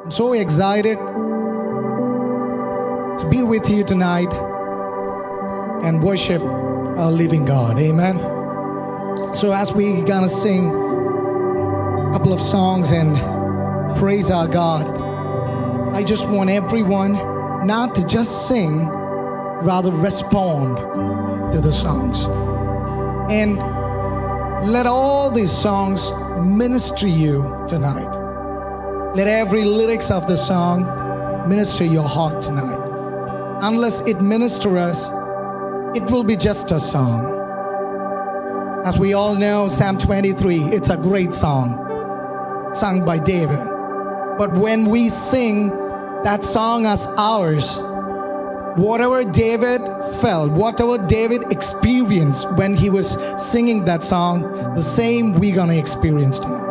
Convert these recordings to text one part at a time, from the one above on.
I'm so excited to be with you tonight and worship our living God. Amen. So as we gonna sing a couple of songs and praise our God, I just want everyone not to just sing, rather respond to the songs. And let all these songs minister you tonight. Let every lyrics of the song minister your heart tonight. Unless it ministers us, it will be just a song. As we all know, Psalm 23, it's a great song sung by David. But when we sing that song as ours, whatever David felt, whatever David experienced when he was singing that song, the same we're gonna experience tonight.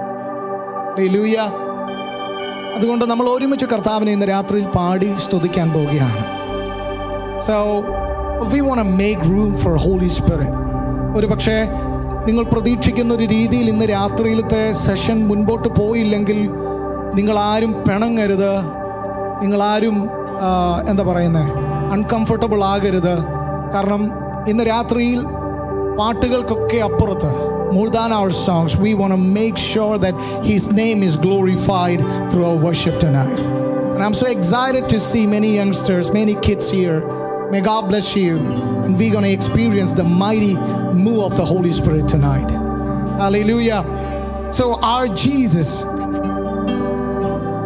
Hallelujah. അതുകൊണ്ട് നമ്മൾ ഒരുമിച്ച് കർത്താവിനെ ഇന്ന് രാത്രിയിൽ പാടി സ്തുതിക്കാൻ പോവുകയാണ്. So we want to make room for Holy Spirit. ഒരു പക്ഷേ നിങ്ങൾ പ്രതീക്ഷിക്കുന്ന ഒരു രീതിയിൽ ഇന്ന് രാത്രിയിലത്തെ സെഷൻ മുൻപോട്ട് പോയില്ലെങ്കിൽ നിങ്ങളാരും പിണങ്ങരുത്, നിങ്ങളാരും എന്താ പറയുന്നത്, അൺകംഫർട്ടബിൾ ആകരുത്. കാരണം ഇന്ന് രാത്രിയിൽ പാട്ടുകൾക്കൊക്കെ അപ്പുറത്ത്, more than our songs, we want to make sure that His name is glorified through our worship tonight. And I'm so excited to see many youngsters, many kids here. May God bless you. And we're going to experience the mighty move of the Holy Spirit tonight. Hallelujah. So our Jesus,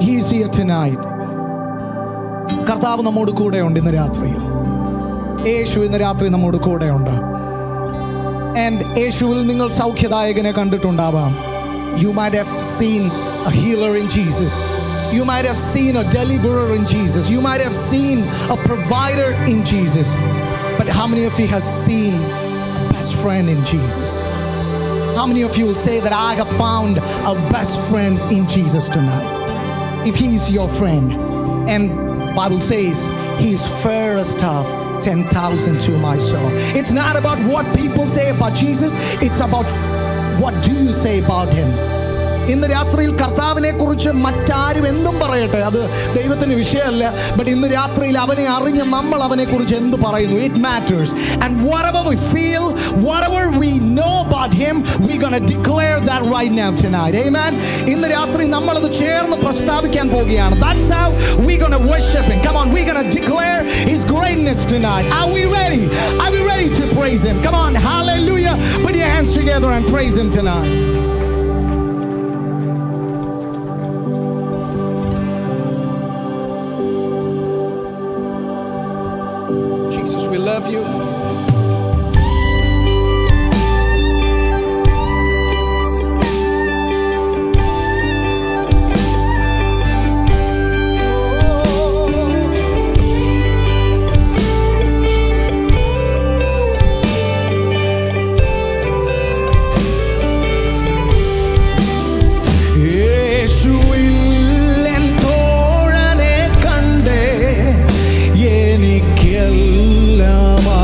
He is here tonight. കർത്താവ് നമ്മോട് കൂടെയുണ്ട് ഇന്ന് രാത്രിയിൽ. യേശു ഇന്ന് രാത്രി നമ്മോട് കൂടെയുണ്ട്. And യേശുവിൽ നിങ്ങൾ സൗഖ്യദായകനെ കണ്ടിട്ടുണ്ടാവാം. You might have seen a healer in Jesus. You might have seen a deliverer in Jesus. You might have seen a provider in Jesus. But how many of you have seen a best friend in Jesus? How many of you will say that I have found a best friend in Jesus tonight? If He is your friend, and Bible says He is fairest of 10,000 to my soul. It's not about what people say about Jesus. It's about what do you say about Him. ഇന്ന് രാത്രിയിൽ കർത്താവിനെ കുറിച്ച് മറ്റാരും എന്തും പറയട്ടെ, അത് ദൈവത്തിന് വിഷയമല്ല. ബട്ട് ഇന്ന് രാത്രിയിൽ അവനെ അറിഞ്ഞ് നമ്മൾ അവനെ കുറിച്ച് എന്ത് പറയുന്നു, it matters. And whatever we feel, whatever we know about Him, we're going to declare that right now tonight. Amen. ഇന്ന് രാത്രി നമ്മൾ അത് ചേർന്ന് പ്രസ്താവിക്കാൻ പോകുകയാണ്. That's how we're going to worship Him. Come on, we're going to declare His greatness tonight. Are we ready? Are we ready to praise Him? Come on, hallelujah. Put your hands together and praise Him tonight. We love you. എനിക്കെല്ലാമാ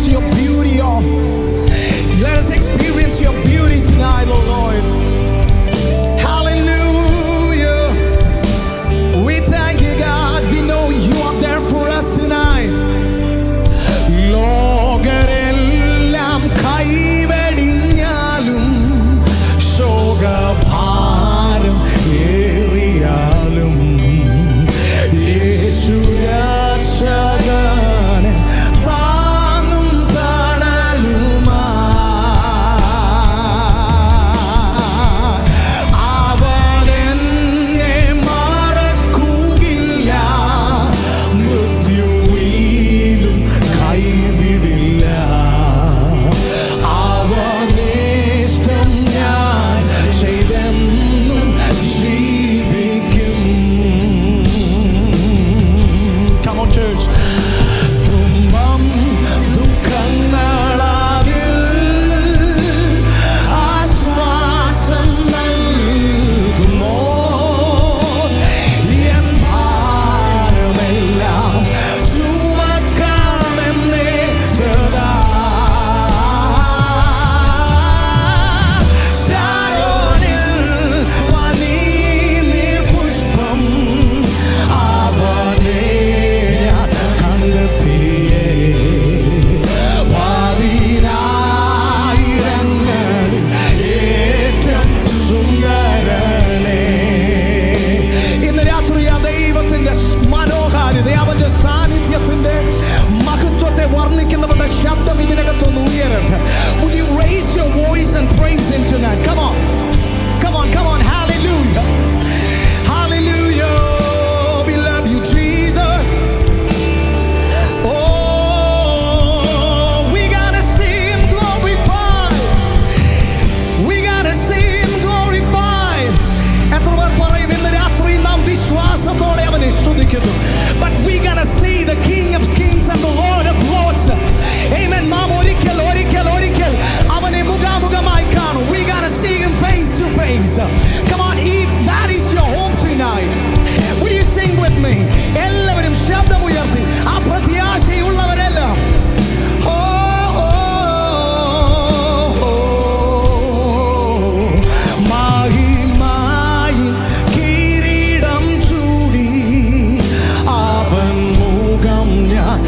experience your beauty of. Let us experience your beauty tonight, oh Lord. Hallelujah. We thank you, God. We know you are there for us tonight. ലോകരെല്ലാം കൈവെടിഞ്ഞാലും ശോകഭാരം ഏറിയാലും യേശു രക്ഷകൻ താങ്ങും തണലുമായി അവനെന്നെ മറക്കുകയില്ല, മൃത്യുവിലും കൈവിടില്ല. അവനിഷ്ടം ഞാൻ ചെയ്തെന്നും ജീവിക്കും. Come on, church. തുമ്പം ദുഃഖങ്ങളതിൽ ആശ്വാസം നൽകുമോ? N ഭാരമെല്ലാം ചുമക്കാമെന്നേറ്റതാ. ശാരോനിൽ പനിനീർപുഷ്പം അവനെ ഞാൻ കണ്ടെത്തിയേ. പതിനായിരങ്ങളിൽ ഏറ്റവും സുന്ദരനേ. ഇന്ന് രാത്രി ആ ദൈവത്തിന്റെ മനോഹാരിത, അവന്റെ സാന്നിധ്യത്തിന്റെ മഹത്വത്തെ വർണ്ണിക്കുന്നവരുടെ ശബ്ദം ഇതിനകത്തൊന്ന് ഉയരട്ടെ. Would you raise your voice and praise him tonight? Come on. Come on, come on. Hallelujah. Hallelujah. We love you, Jesus. Oh, we gotta see him glorified. We gotta see him glorified. എത്ര പേർ പറയും ഇന്ന് രാത്രി നാം വിശ്വാസത്തോടെ അവനെ സ്തുതിക്കുന്നു? But we gotta see the King of Kings and the Lord of Lords. Amen. നാം ഒരിക്കൽ അവനെ മുഖാമുഖമായി കാണും. We gotta see him face to face. Come on, if that is your hope tonight, will you sing with me? എല്ലാവരും ശബ്ദം ഉയർത്തി ആ പ്രത്യാശയുള്ളവരെല്ലാം മഹിമായിൻ കിരീടം ചൂടി അവൻ മുഖം ഞാൻ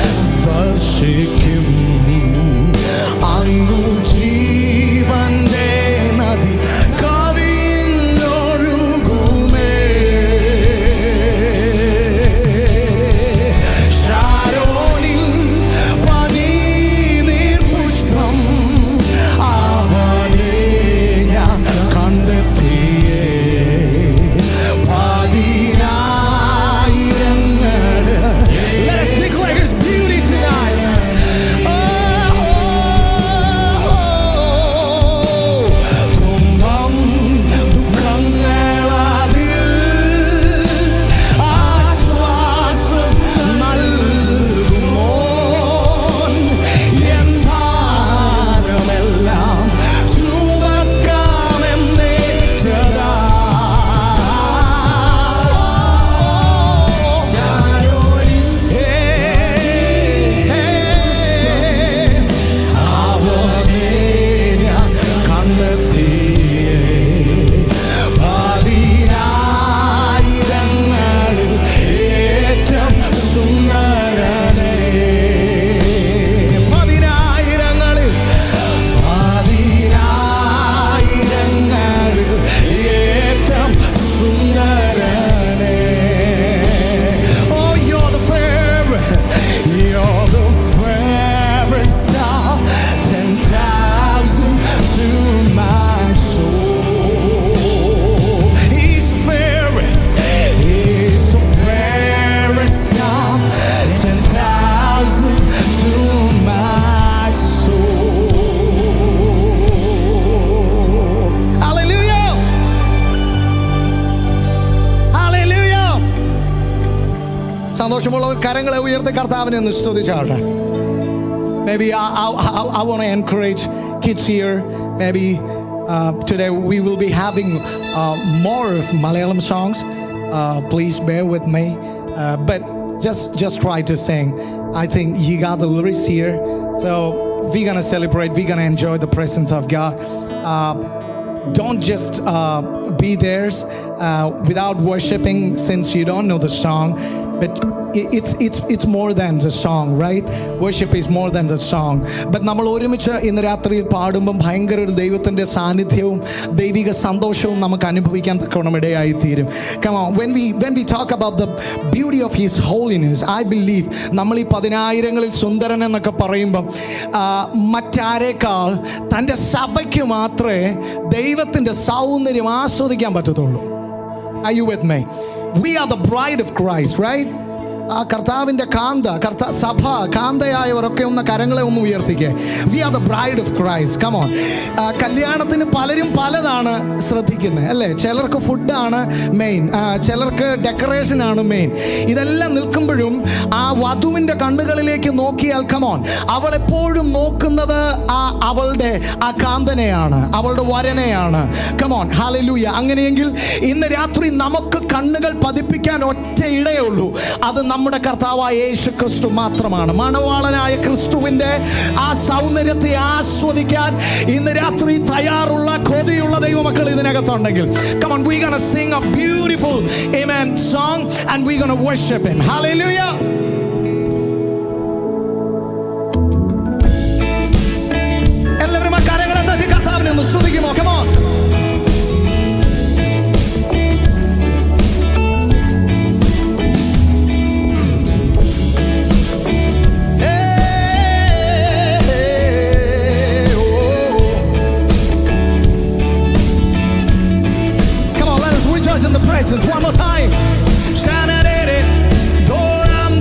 ദർശിക്കും. അങ്ങു ജീവന്റെ നദി കവിഞ്ഞൊഴുകുമേ. ശാരോനിൽ പനിനീർപുഷ്പം അവനെ ഞാൻ കണ്ടെത്തിയേ. പതിനായിരങ്ങളിൽ. Let us declare his beauty tonight. തുമ്പം ദുഃഖങ്ങളതിൽ ആശ്വാസം നൽകുമോ? എൻ ഭാരമെല്ലാം ചുമക്കാമെന്നേറ്റതാ. അവനെ ഞാൻ കണ്ടെത്തിയേ. പതിനായിരങ്ങളിൽ ഏറ്റവും സുന്ദരനേ. പതിനായിരങ്ങളിൽ ഏറ്റവും സുന്ദരനേ. Oh, you're the fairest star, 10,000 to my soul. He's the fairest star, 10,000 to my soul. Hallelujah. Hallelujah. സന്തോഷമുള്ളവർ കരങ്ങളെ ഉയർത്തി കർത്താവിനെ ഒന്ന് സ്തുതിച്ചാട്ടെ. Maybe I want to encourage kids here. Maybe today we will be having more of Malayalam songs. Please bear with me. But just try to sing. I think you got the lyrics here. So we're gonna celebrate, we're gonna enjoy the presence of God. Don't just be there without worshiping since you don't know the song, but it's more than the song, right? Worship is more than the song. But നമ്മൾ ഒരുമിച്ച് ഇന്ന് രാത്രിയിൽ പാടുമ്പോൾ ഭയങ്കര ഒരു ദൈവത്തിൻ്റെ സാന്നിധ്യവും ദൈവിക സന്തോഷവും നമുക്ക് അനുഭവിക്കാൻ തക്കവണ്ണം ഇടയായി തീരും. Come on, when we talk about the beauty of His holiness, I believe നമ്മൾ ഈ 10,000-ങ്ങളിൽ സുന്ദരൻ എന്നൊക്കെ പറയുമ്പം മറ്റാരേക്കാൾ തൻ്റെ സഭയ്ക്ക് മാത്രമേ ദൈവത്തിൻ്റെ സൗന്ദര്യം ആസ്വദിക്കാൻ പറ്റത്തുള്ളൂ. Are you with me? We are the bride of Christ, right? കർത്താവിൻ്റെ സഭ കാന്തയായവരൊക്കെ ഒന്ന് കരങ്ങളെ ഒന്ന് ഉയർത്തിക്കേ. We are the bride of Christ. Come on. കല്യാണത്തിന് പലരും പലതാണ് ശ്രദ്ധിക്കുന്നത്, അല്ലേ? ചിലർക്ക് ഫുഡാണ് മെയിൻ, ചിലർക്ക് ഡെക്കറേഷനാണ് മെയിൻ. ഇതെല്ലാം നിൽക്കുമ്പോഴും ആ വധുവിൻ്റെ കണ്ണുകളിലേക്ക് നോക്കിയാൽ കം ഓൺ, അവൾ എപ്പോഴും നോക്കുന്നത് അവളുടെ ആ കാന്തനെയാണ്, അവളുടെ വരനെയാണ്. Come on, hallelujah. അങ്ങനെയെങ്കിൽ ഇന്ന് രാത്രി നമുക്ക് കണ്ണുകൾ പതിപ്പിക്കാൻ ഒറ്റ ഇടയേ ഉള്ളൂ, അത് നമ്മുടെ കർത്താവായ യേശു ക്രിസ്തു മാത്രമാണ്. മണവാളനായ ക്രിസ്തുവിൻ്റെ ആ സൗന്ദര്യത്തെ ആസ്വദിക്കാൻ ഇന്ന് രാത്രി തയ്യാറുള്ള കൊതിയുള്ള ദൈവമക്കൾ ഇതിനകത്തുണ്ടെങ്കിൽ, come on, we're gonna sing a beautiful amen song and we're gonna worship Him. Hallelujah. എല്ലാവരും ആ കരങ്ങളെ തട്ടി കർത്താവിനെ ഒന്ന് സ്തുതിക്കുമോ? Come on. One more time. Doram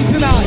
sing tonight.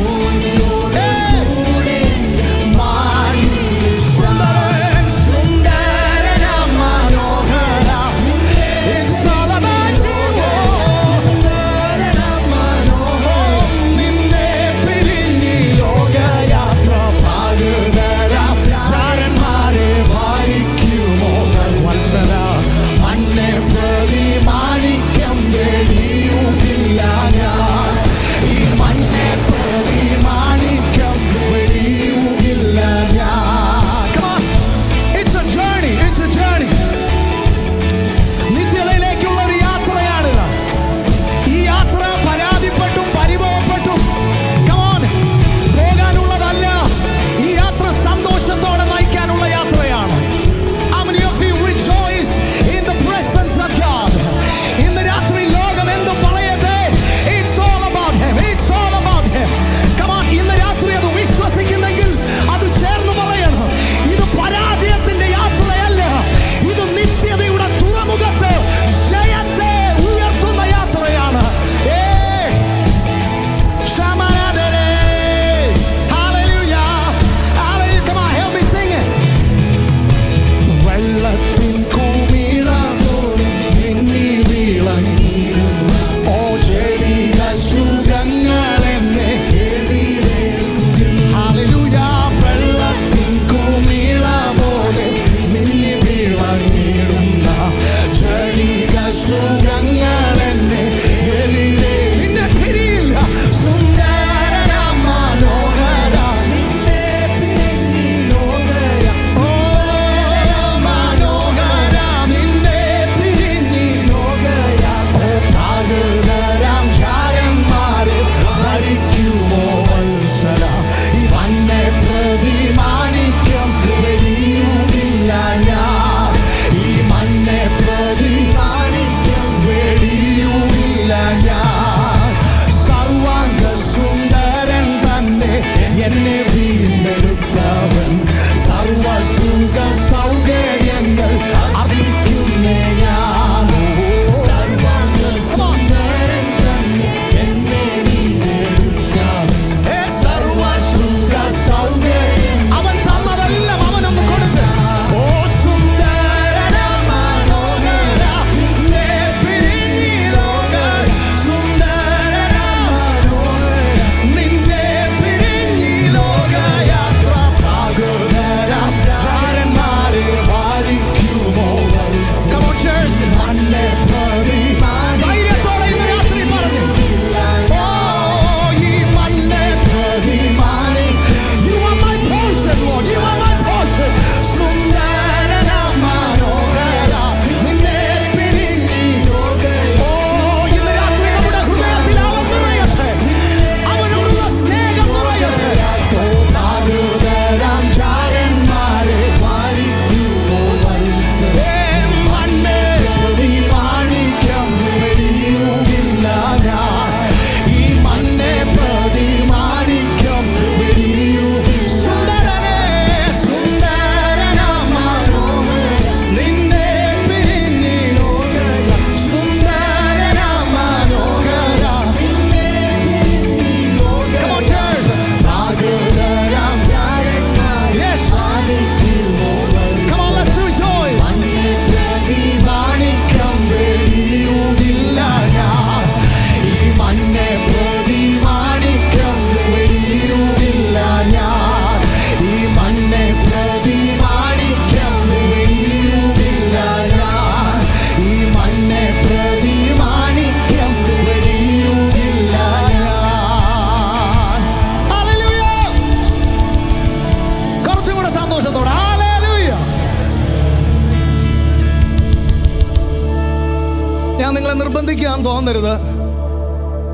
നിർബന്ധിക്കാൻ തോന്നരുത്.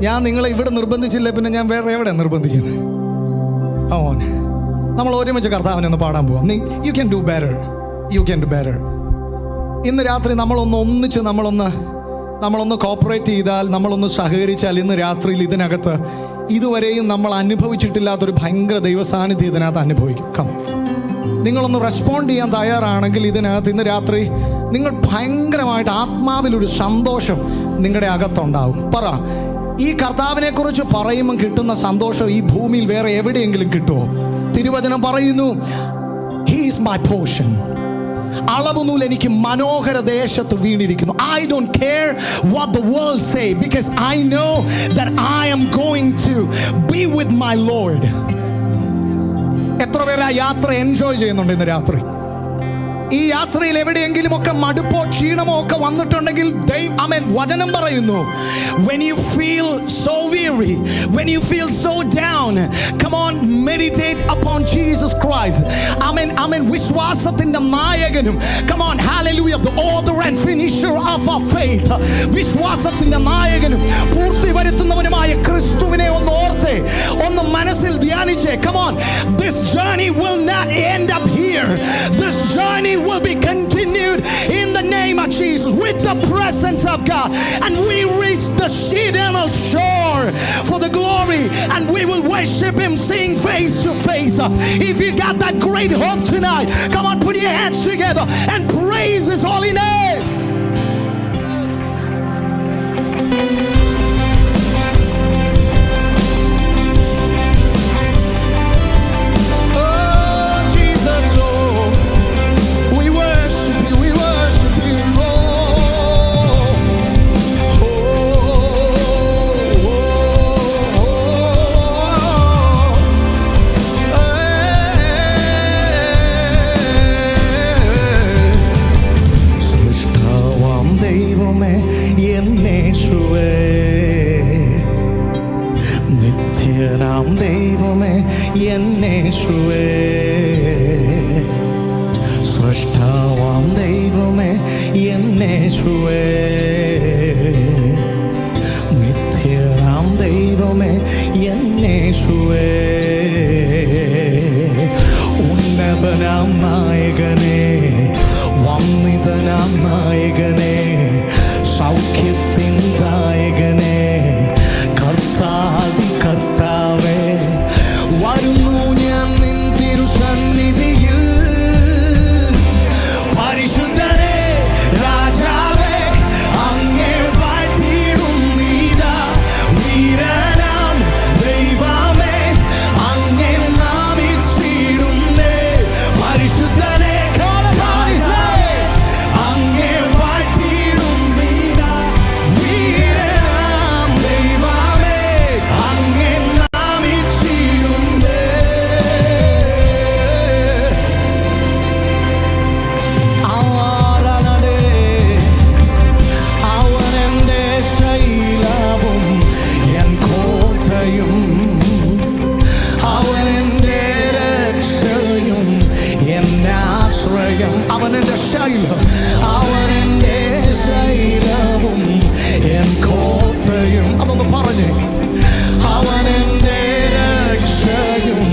ഞാൻ നിങ്ങളെ ഇവിടെ നിർബന്ധിച്ചില്ല, പിന്നെ ഞാൻ വേറെ എവിടെ നിർബന്ധിക്കുന്നത്? ഓൻ നമ്മൾ ഒരുമിച്ച് കർത്താവിനെ ഒന്ന് പാടാൻ പോവാം. You can do better, you can do better. ഇന്ന് രാത്രി നമ്മളൊന്ന് കോപ്പറേറ്റ് ചെയ്താൽ, നമ്മളൊന്ന് സഹകരിച്ചാൽ, ഇന്ന് രാത്രിയിൽ ഇതിനകത്ത് ഇതുവരെയും നമ്മൾ അനുഭവിച്ചിട്ടില്ലാത്തൊരു ഭയങ്കര ദൈവസാന്നിധ്യം ഇതിനകത്ത് അനുഭവിക്കും. നിങ്ങളൊന്ന് റെസ്പോണ്ട് ചെയ്യാൻ തയ്യാറാണെങ്കിൽ ഇതിനകത്ത് ഇന്ന് രാത്രി നിങ്ങൾ ഭയങ്കരമായിട്ട് ആത്മാവിലൊരു സന്തോഷം നിങ്ങളുടെ അകത്തുണ്ടാവും. പറ, ഈ കർത്താവിനെ കുറിച്ച് പറയുമ്പോൾ കിട്ടുന്ന സന്തോഷം ഈ ഭൂമിയിൽ വേറെ എവിടെയെങ്കിലും കിട്ടുമോ? തിരുവചനം പറയുന്നു, He is my portion. അളവുനൂൽ എനിക്ക് മനോഹര ദേശത്ത് വീണിരിക്കുന്നു. I don't care what the world say because I know that I am going to be with my Lord. എത്ര പേര് ആ യാത്ര എൻജോയ് ചെയ്യുന്നുണ്ട് ഇന്ന് രാത്രി? ഈ യാത്രയിൽ എവിടെയെങ്കിലും ഒക്കെ മടുപ്പോ ക്ഷീണമോ ഒക്കെ വന്നിട്ടുണ്ടെങ്കിൽ വചനം പറയുന്നു, when you feel so weary, when you feel so down, come on, meditate upon Jesus Christ. വിശ്വാസത്തിന്റെ നായകനും, come on, hallelujah, the author and finisher of our faith, വിശ്വാസത്തിന്റെ നായകനും പൂർത്തി വരുത്തുന്നവനുമായ ക്രിസ്തുവിനെ ഒന്ന് ഓർത്തേ, ഒന്ന് മനസ്സിൽ ധ്യാനിച്ചേ. Come on, this journey will not end up here. This journey will be continued in the name of Jesus with the presence of God, and we reach the eternal shore for the glory, and we will worship Him seeing face to face. If you got that great hope tonight, come on, put your hands together and praise His holy name. നിത്യനാം ദൈവമേ എന്നേശുവേ, സൃഷ്ടാവാം ദൈവമേ എന്നേശുവേ, നിത്യനാം ദൈവമേ എന്നേശുവേ, ഉന്നതനാം നായകനേ, വന്ദിതനാം നായകനേ, സൗഖ്യത്തിൻ ദായകനേ, കർത്താതി കർത്താവേ, വരുന്നു ഞാൻ നിൻ തിരുസന്നിധിയിൽ. പരിശുദ്ധനേ രാജാവേ, അങ്ങേ വാഴ്ത്തിയിടും നീതാ, വീരനാം ദൈവമേ, അങ്ങേ നാമിച്ചിടുന്നേ. പരിശുദ്ധനേ, അങ്ങേ വാഴ്ത്തിയിടും നീതാ, വീരനാം ദൈവമേ, അങ്ങേ നാമിച്ചിടുന്നേ. ആരാധനേ, അവനെന്റെ ശൈലവും എൻ കോട്ടയും, അവനെന്റെ രക്ഷയും എന്നാശ്രയം. അവനെന്റെ ശൈലം, അവനെന്റെ ശൈലവും എൻ കോട്ടയും. അതൊന്ന് പറഞ്ഞേ, അവനെന്റെ രക്ഷയും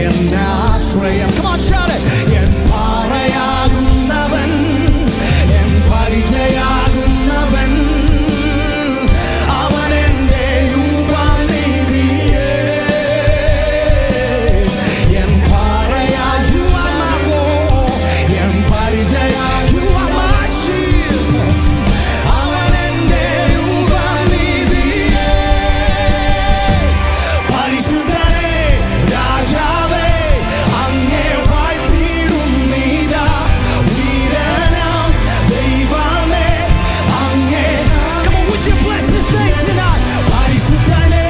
എന്നാശ്രയം. Come on, shout it. എൻ പാറയാകുന്നവൻ, എൻ പരിചയാകുന്നവൻ, അവനെന്റെ ഉപനിധിയേ. എൻ പാറയാ, you are my Lord. എൻ പരിചയാ, you are my shield. അവനെന്റെ ഉപനിധിയേ. പരിശുദ്ധനേ രാജാവേ, അങ്ങേ വാഴ്ത്തിയിടും നീതാ, വീരനാം ദൈവമേ, അങ്ങേ. Come on, would you bless His name tonight? പരിശുദ്ധനേ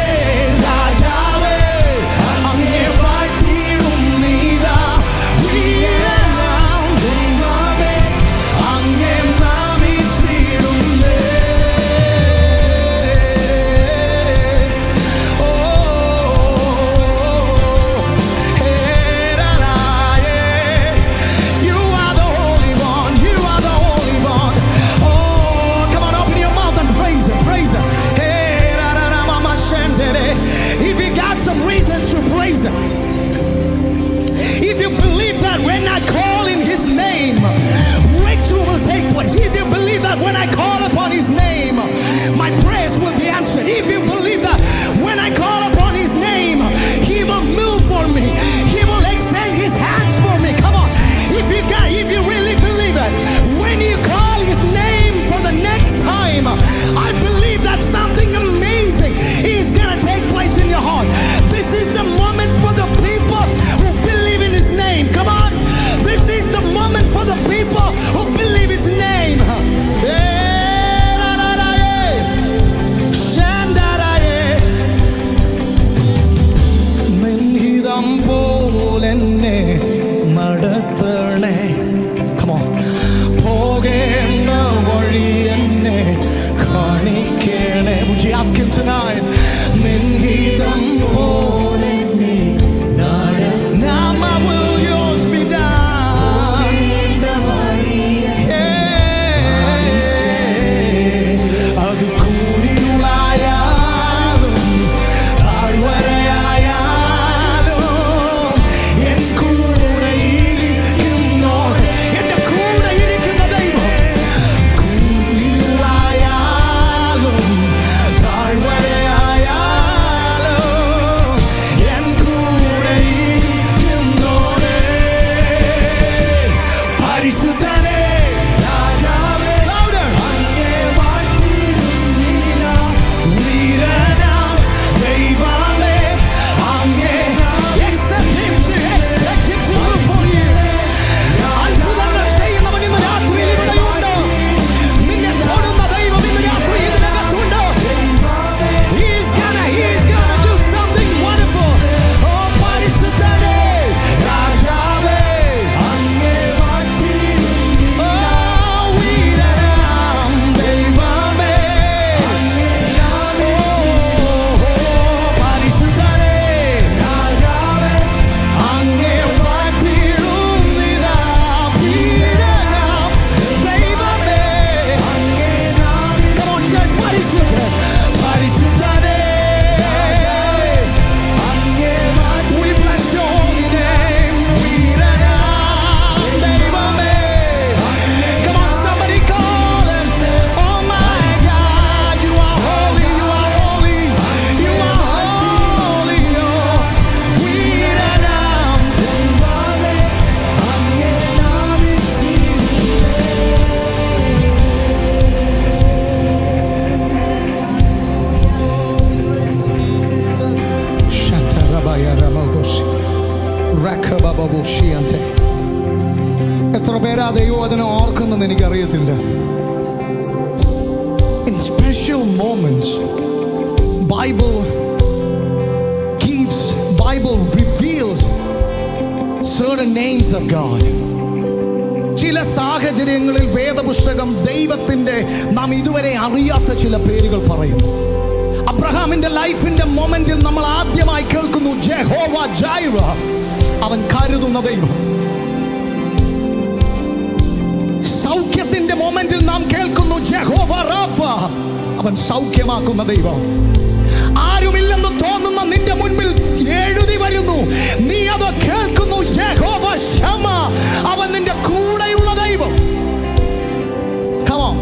രാജാവേ, അങ്ങേ വാഴ്ത്തിയിടും നീതാ, വീരനാം ദൈവമേ, അങ്ങേ നാമിച്ചിടുന്നേ. Oh, hey, la, la, yeah. You are the Holy One. You are the Holy One. Oh, come on, open your mouth and praise Him. Praise Him. Hey, la, la, la, mama, shantere. If you got some reasons to praise Him, if you believe that when I call in His name, breakthrough will take place. If you believe that when I call upon His name, my prayers will be answered. If you believe that when I call upon His name, He will move for me. He will extend His hands for me. Come on. If you really believe that when you call His name for the next time, I believe that something amazing എത്ര പേരാ ദൈവവചനം ഓർക്കുന്നെന്ന് എനിക്കറിയത്തില്ല. In special moments, Bible reveals certain names of God. ചില സാഹചര്യങ്ങളിൽ വേദപുസ്തകം ദൈവത്തിന്റെ നാം ഇതുവരെ അറിയാത്ത ചില പേരുകൾ പറയുന്നു. അബ്രഹാമിന്റെ ലൈഫിന്റെ മൊമെന്റിൽ നമ്മൾ ആദ്യമായി കേൾക്കുന്നു ജെഹോവ ജൈറ, അവൻ കരുതുന്ന ദൈവം. സൗഖ്യത്തിന്റെ മൊമെന്റിൽ നാം കേൾക്കുന്നു ജെഹോവ റാഫ, അവൻ സൗഖ്യമാക്കുന്ന ദൈവം. ആരുമില്ലെന്ന് തോന്നുന്ന നിന്റെ മുൻപിൽ എഴുതി വരുന്നു, നീ അത് കേൾക്കുന്നു യഹോവ ശമ, അവൻ നിന്റെ കൂടെയുള്ള ദൈവം. Come on.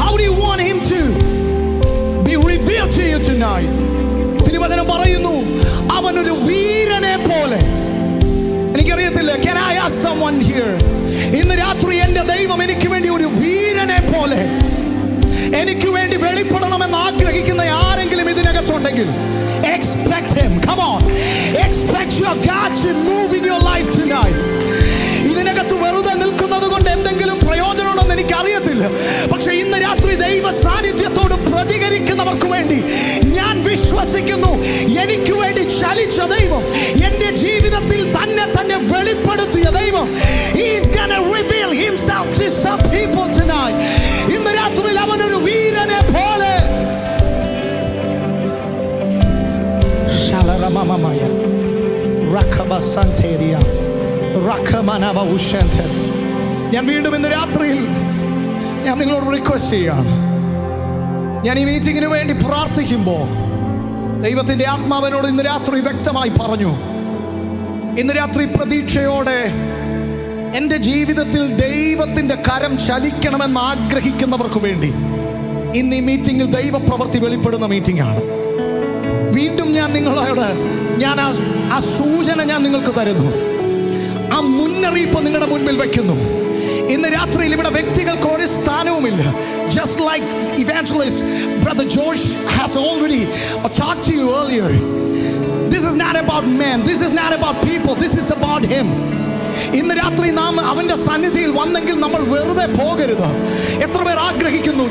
How do you want him to be revealed to you tonight? തിരുവചനം പറയുന്നു അവൻ ഒരു വീരനെ പോലെ. എനിക്കറിയത്തില്ല, can I ask someone here? ഇന്ന് രാത്രി എൻ്റെ ദൈവം എനിക്ക് വേണ്ടി ഒരു വീരനെ പോലെ എനിക്ക് വേണ്ടി വെളിപ്പെടണമെന്ന് ആഗ്രഹിക്കുന്ന ആരെങ്കിലും ഇതിനകത്തുണ്ടെങ്കിൽ expect him. Come on, expect your God to move in your life tonight. ഇതിനകത്ത് വെറുതെ നിൽക്കുന്നത് കൊണ്ട് എന്തെങ്കിലും പ്രയോജനമുണ്ടെന്ന് എനിക്കറിയത്തില്ല, പക്ഷെ ഇന്ന് രാത്രി ദൈവ സാന്നിധ്യത്തോട് പ്രതികരിക്കുന്നവർക്ക് വേണ്ടി ഞാൻ വിശ്വസിക്കുന്നു, എനിക്ക് വേണ്ടി ചലിച്ച ദൈവം, എൻ്റെ ജീവിതത്തിൽ തന്നെ വെളിപ്പെടുത്തിയ ദൈവം, he is gonna reveal himself to some people tonight. ഇന്ന് രാത്രി അവനൊരു വീരനെ പോലെ. ശലരമമമായ റഖബസന്റേരിയ റഖമനവഉഷന്ത. ഞാൻ വീണ്ടും ഇന്ന് രാത്രിയിൽ ഞാൻ നിങ്ങളോട് റിക്വസ്റ്റ് ചെയ്യാണ്, ഞാൻ ഈ മീറ്റിങ്ങിന് വേണ്ടി പ്രാർത്ഥിക്കുമ്പോൾ ദൈവത്തിൻ്റെ ആത്മാവിനോട് ഇന്ന് രാത്രി വ്യക്തമായി പറഞ്ഞു, ഇന്ന് രാത്രി പ്രതീക്ഷയോടെ എൻ്റെ ജീവിതത്തിൽ ദൈവത്തിൻ്റെ കരം ചലിക്കണമെന്ന് ആഗ്രഹിക്കുന്നവർക്ക് വേണ്ടി ഇന്ന് ഈ മീറ്റിങ്ങിൽ ദൈവപ്രവൃത്തി വെളിപ്പെടുന്ന മീറ്റിംഗ് ആണ്. വീണ്ടും ഞാൻ നിങ്ങളോട് ആ സൂചന ഞാൻ നിങ്ങൾക്ക് തരുന്നു, ആ മുന്നറിയിപ്പ് നിങ്ങളുടെ മുൻപിൽ വയ്ക്കുന്നു. ഇന്ന് രാത്രിയിൽ ഇവിടെ വ്യക്തികൾക്ക് ഒരു സ്ഥാനവുമില്ല. Just like evangelist brother George has already talked to you earlier, this is not about men, this is not about people, this is about him. ഇന്ന് രാത്രി നാം അവൻ്റെ സന്നിധിയിൽ വന്നെങ്കിൽ നമ്മൾ വെറുതെ പോകരുത്. എത്ര പേർ ആഗ്രഹിക്കുന്നു,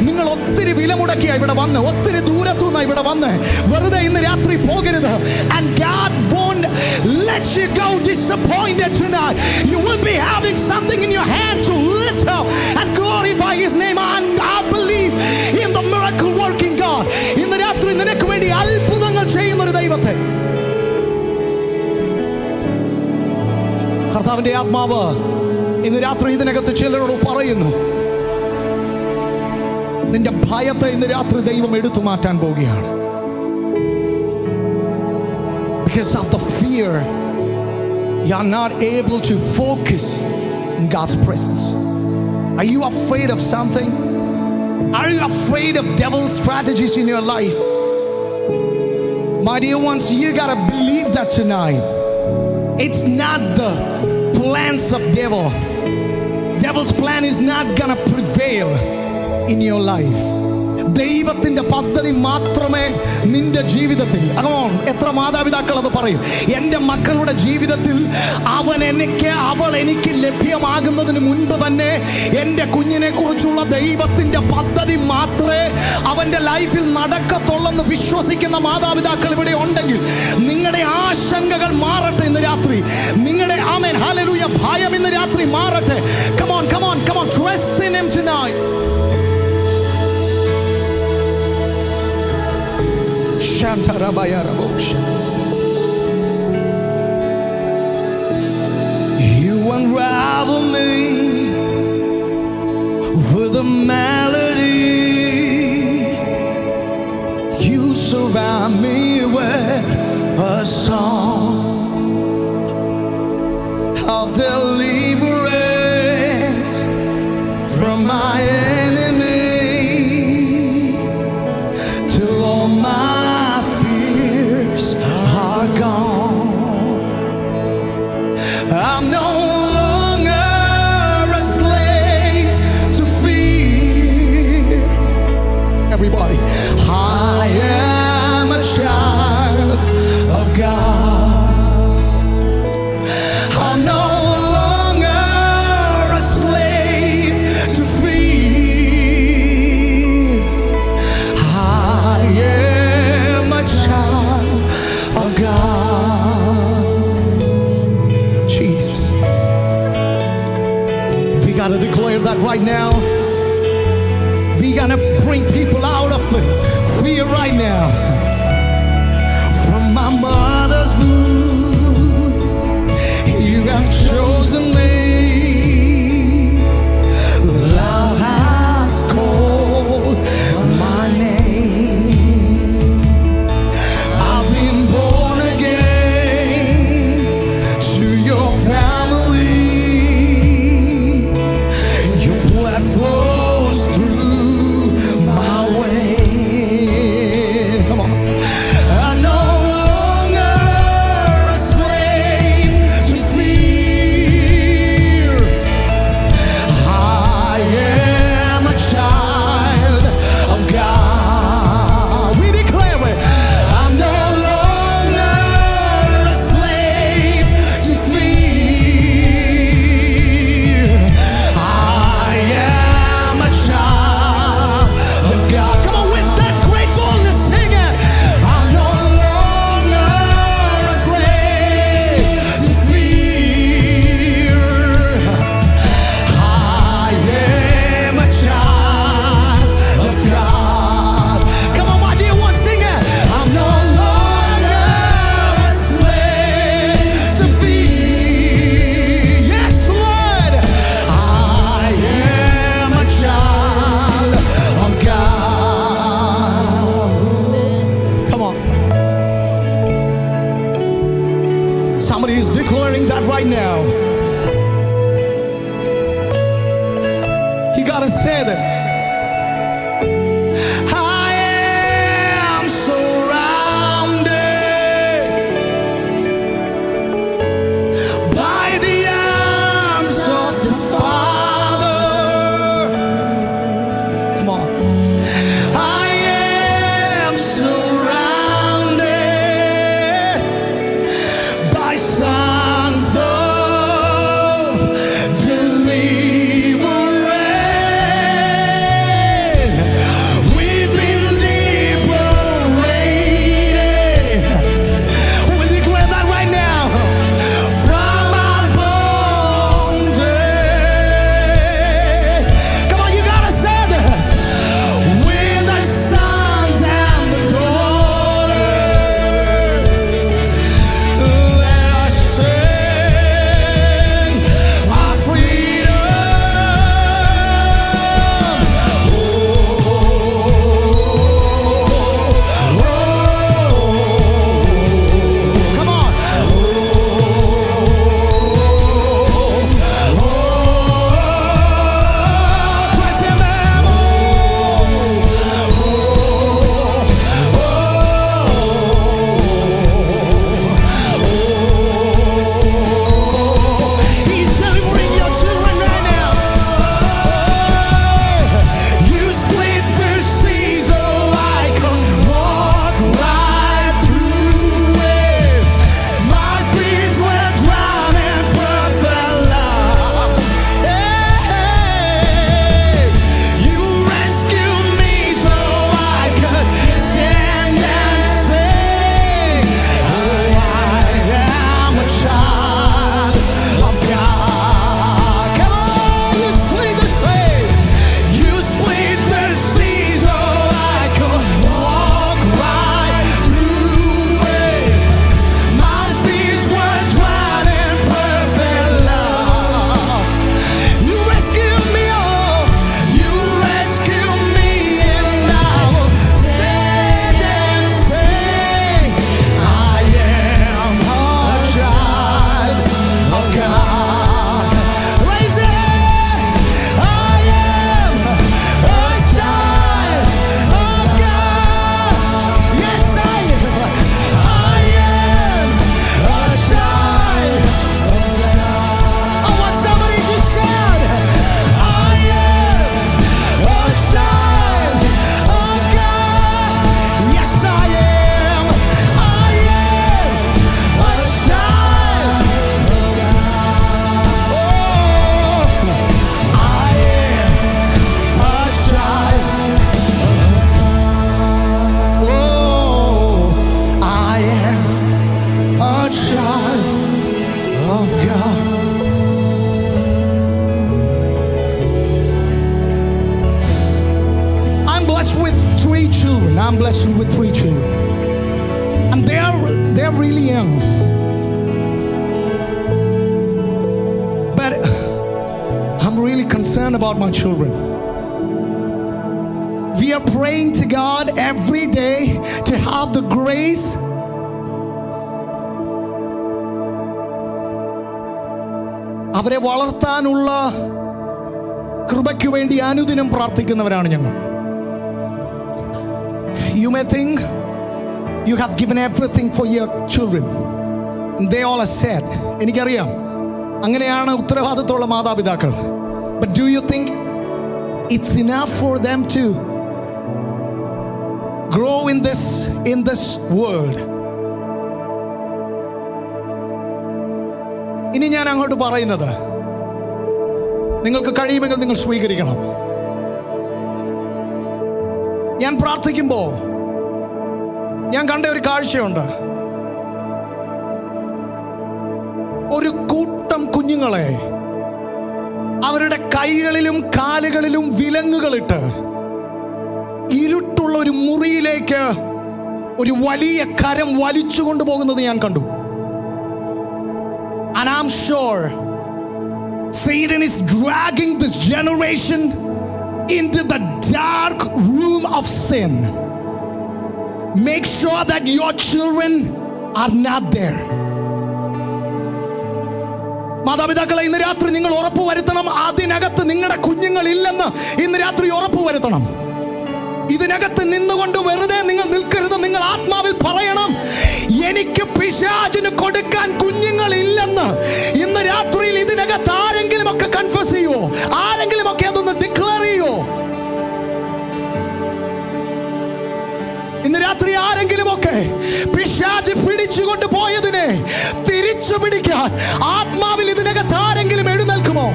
നിങ്ങൾ ഒത്തിരി വില മുടക്കിയ ഇവിടെ വന്ന്, ഒത്തിരി ദൂരത്തുനിന്ന് ഇവിടെ വന്ന് വെറുതെ ഇന്ന് രാത്രി പോകരുത്. And God won't let you go disappointed tonight. You will be having something in your hand to lift up and glorify his name. And I believe in the miracle working God. ഇന്ന് രാത്രി നിനക്ക് വേണ്ടി അത്ഭുതങ്ങൾ ചെയ്യുന്ന ഒരു ദൈവത്തെ കർത്താവിന്റെ ആത്മാവ് ഇന്ന് രാത്രി ഇതിനകത്ത് ചിലരോട് പറയുന്നു, നിന്റെ ഭയത്തെ ഇന്ന് രാത്രി ദൈവം എടുത്തു മാറ്റാൻ പോവുകയാണ്. Because of the fear, you are not able to focus in God's presence. Are you afraid of something? Are you afraid of devil's strategies in your life? My dear ones, you gotta believe that tonight. It's not the plans of devil. Devil's plan is not gonna prevail in your life. ദൈവത്തിന്റെ പദ്ധതി മാത്രമേ നിന്റെ ജീവിതത്തിൽ. എത്ര മാതാപിതാക്കൾ അത് പറയും, എൻ്റെ മക്കളുടെ ജീവിതത്തിൽ അവൾ എനിക്ക് ലഭ്യമാകുന്നതിന് മുൻപ് തന്നെ എൻ്റെ കുഞ്ഞിനെ കുറിച്ചുള്ള ദൈവത്തിന്റെ പദ്ധതി മാത്രമേ അവൻ്റെ ലൈഫിൽ നടക്കത്തുള്ളെന്ന് വിശ്വസിക്കുന്ന മാതാപിതാക്കൾ ഇവിടെ ഉണ്ടെങ്കിൽ നിങ്ങളുടെ ആശങ്കകൾ മാറട്ടെ ഇന്ന് രാത്രി. നിങ്ങളുടെ ആമേൻ ഹല്ലേലൂയ ഭയം ഇന്ന് രാത്രി മാറട്ടെ. Come on, come on, come on, trust in him tonight. You unravel me with a melody. You surround me with a song of deliverance from my enemy till all my gone. I'm no longer a slave to fear. Everybody, I am a child of God. right now. We're gonna bring people out of the fear right now. From my mother's womb, you have chosen me. Love has called my name. I've been born again to your family. Your blood flows through my veins. Come on. I'm no longer a slave to fear. I am a child of God. We declare it. I'm no longer a slave to fear. I am a child of God. Come on, with that great boldness, sing it. I'm no longer a slave to fear. I am a child of God. Come on, my dear one, sing it. I'm no longer a slave to fear. Yes, Lord. I am a child of God. Come on. Somebody is declaring that right now. You gotta say this. I am surrounded by the arms of the Father. Come on. I am surrounded by sons of deliverance. I'm blessed with 3 children. And they're really young. But I'm really concerned about my children. We are praying to God every day to have the grace അവരെ വളർത്താനുള്ള കൃപയ്ക്ക് വേണ്ടി അനുദിനം പ്രാർത്ഥിക്കുന്നവരാണ് ഞങ്ങൾ. You may think you have given everything for your children. And they all are said. എനിക്കറിയാം അങ്ങനെയാണ് ഉത്തരവാദിത്തമുള്ള മാതാപിതാക്കൾ. But do you think it's enough for them to grow in this world? ഇനി ഞാൻ അങ്ങോട്ട് പറയുന്നത് നിങ്ങൾക്ക് കഴിയുമെങ്കിൽ നിങ്ങൾ സ്വീകരിക്കണം. ഞാൻ പ്രാർത്ഥിക്കുമ്പോൾ ഞാൻ കണ്ട ഒരു കാഴ്ചയുണ്ട്. ഒരു കൂട്ടം കുഞ്ഞുങ്ങളെ അവരുടെ കൈകളിലും കാലുകളിലും വിലങ്ങുകളിട്ട് ഇരുട്ടുള്ള ഒരു മുറിയിലേക്ക് ഒരു വലിയ കരം വലിച്ചു കൊണ്ടുപോകുന്നത് ഞാൻ കണ്ടു. And I'm sure Satan is dragging this generation into the dark room of sin. Make sure that your children are not there. മാതാപിതാക്കളെ, ഇന്ന് രാത്രി നിങ്ങൾ ഉറപ്പ് വരുത്തണം, അതിനകത്ത് നിങ്ങളുടെ കുഞ്ഞുങ്ങൾ ഇല്ലെന്ന് ഇന്ന് രാത്രി ഉറപ്പ് വരുത്തണം. ഇതിനകത്ത് നിന്നുകൊണ്ട് വെറുതെ നിങ്ങൾ നിൽക്കരുത്. നിങ്ങൾ ആത്മാവിൽ പറയണം, എനിക്ക് പിശാചിന് കൊടുക്കാൻ കുഞ്ഞുങ്ങൾ ഇല്ലെന്ന്. ഇന്ന് രാത്രിയിൽ ഇതിനകത്ത് ആരെങ്കിലും ഒക്കെ കൺഫസ് ചെയ്യുവോ? ആരെങ്കിലും ഒക്കെ അതൊന്ന് ഡിക്ലെയർ ചെയ്യുവോ? ഇന്ന് രാത്രി ആരെങ്കിലും ഒക്കെ പിശാച് പിടിച്ചുകൊണ്ട് പോയതിനെ തിരിച്ചു പിടിക്കാൻ ആത്മാവിൽ ഇതിനകത്ത് ആരെങ്കിലും എഴുന്നേൽക്കുമോ?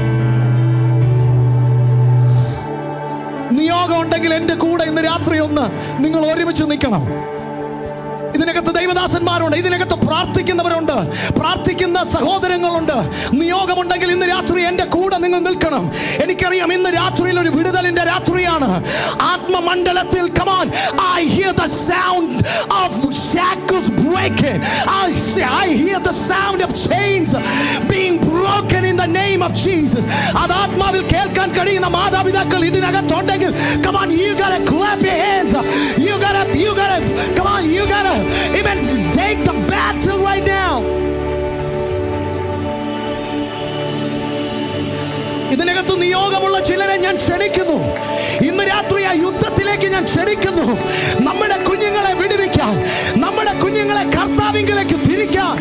നിയോഗം ഉണ്ടെങ്കിൽ എൻ്റെ കൂടെ ഇന്ന് രാത്രി ഒന്ന് നിങ്ങൾ ഒരുമിച്ച് നിൽക്കണം. ഇതിനകത്ത് ദൈവദാസന്മാരുണ്ട്, ഇതിനകത്ത് പ്രാർത്ഥിക്കുന്നവരുണ്ട്, പ്രാർത്ഥിക്കുന്ന സഹോദരങ്ങളുണ്ട്. നിയോഗമുണ്ടെങ്കിൽ ഇന്ന് രാത്രി എൻ്റെ കൂടെ നിങ്ങൾ നിൽക്കണം. എനിക്കറിയാം ഇന്ന് രാത്രിയിൽ ഒരു വിടുതലിന്റെ രാത്രിയാണ്. ആത്മമണ്ഡലത്തിൽ come on, I hear the sound of shackles breaking. I hear the sound of chains being broken in the name of Jesus. അത് ആത്മാവിൽ കേൾക്കാൻ കഴിയുന്ന മാതാപിതാക്കൾ ഇതിനകത്തുണ്ടെങ്കിൽ come on, you gotta clap your hands. You gotta come on, you gotta even take the battle right now. ഇതിനകത്ത് നിയോഗമുള്ള ചിലരെ ഞാൻ ക്ഷണിക്കുന്നു. ഇന്ന് രാത്രി ആ യുദ്ധത്തിലേക്ക് ഞാൻ ക്ഷണിക്കുന്നു. നമ്മുടെ കുഞ്ഞുങ്ങളെ വിടുവിക്കാൻ, നമ്മുടെ കുഞ്ഞുങ്ങളെ കർത്താവിലേക്ക് തിരിക്കാൻ,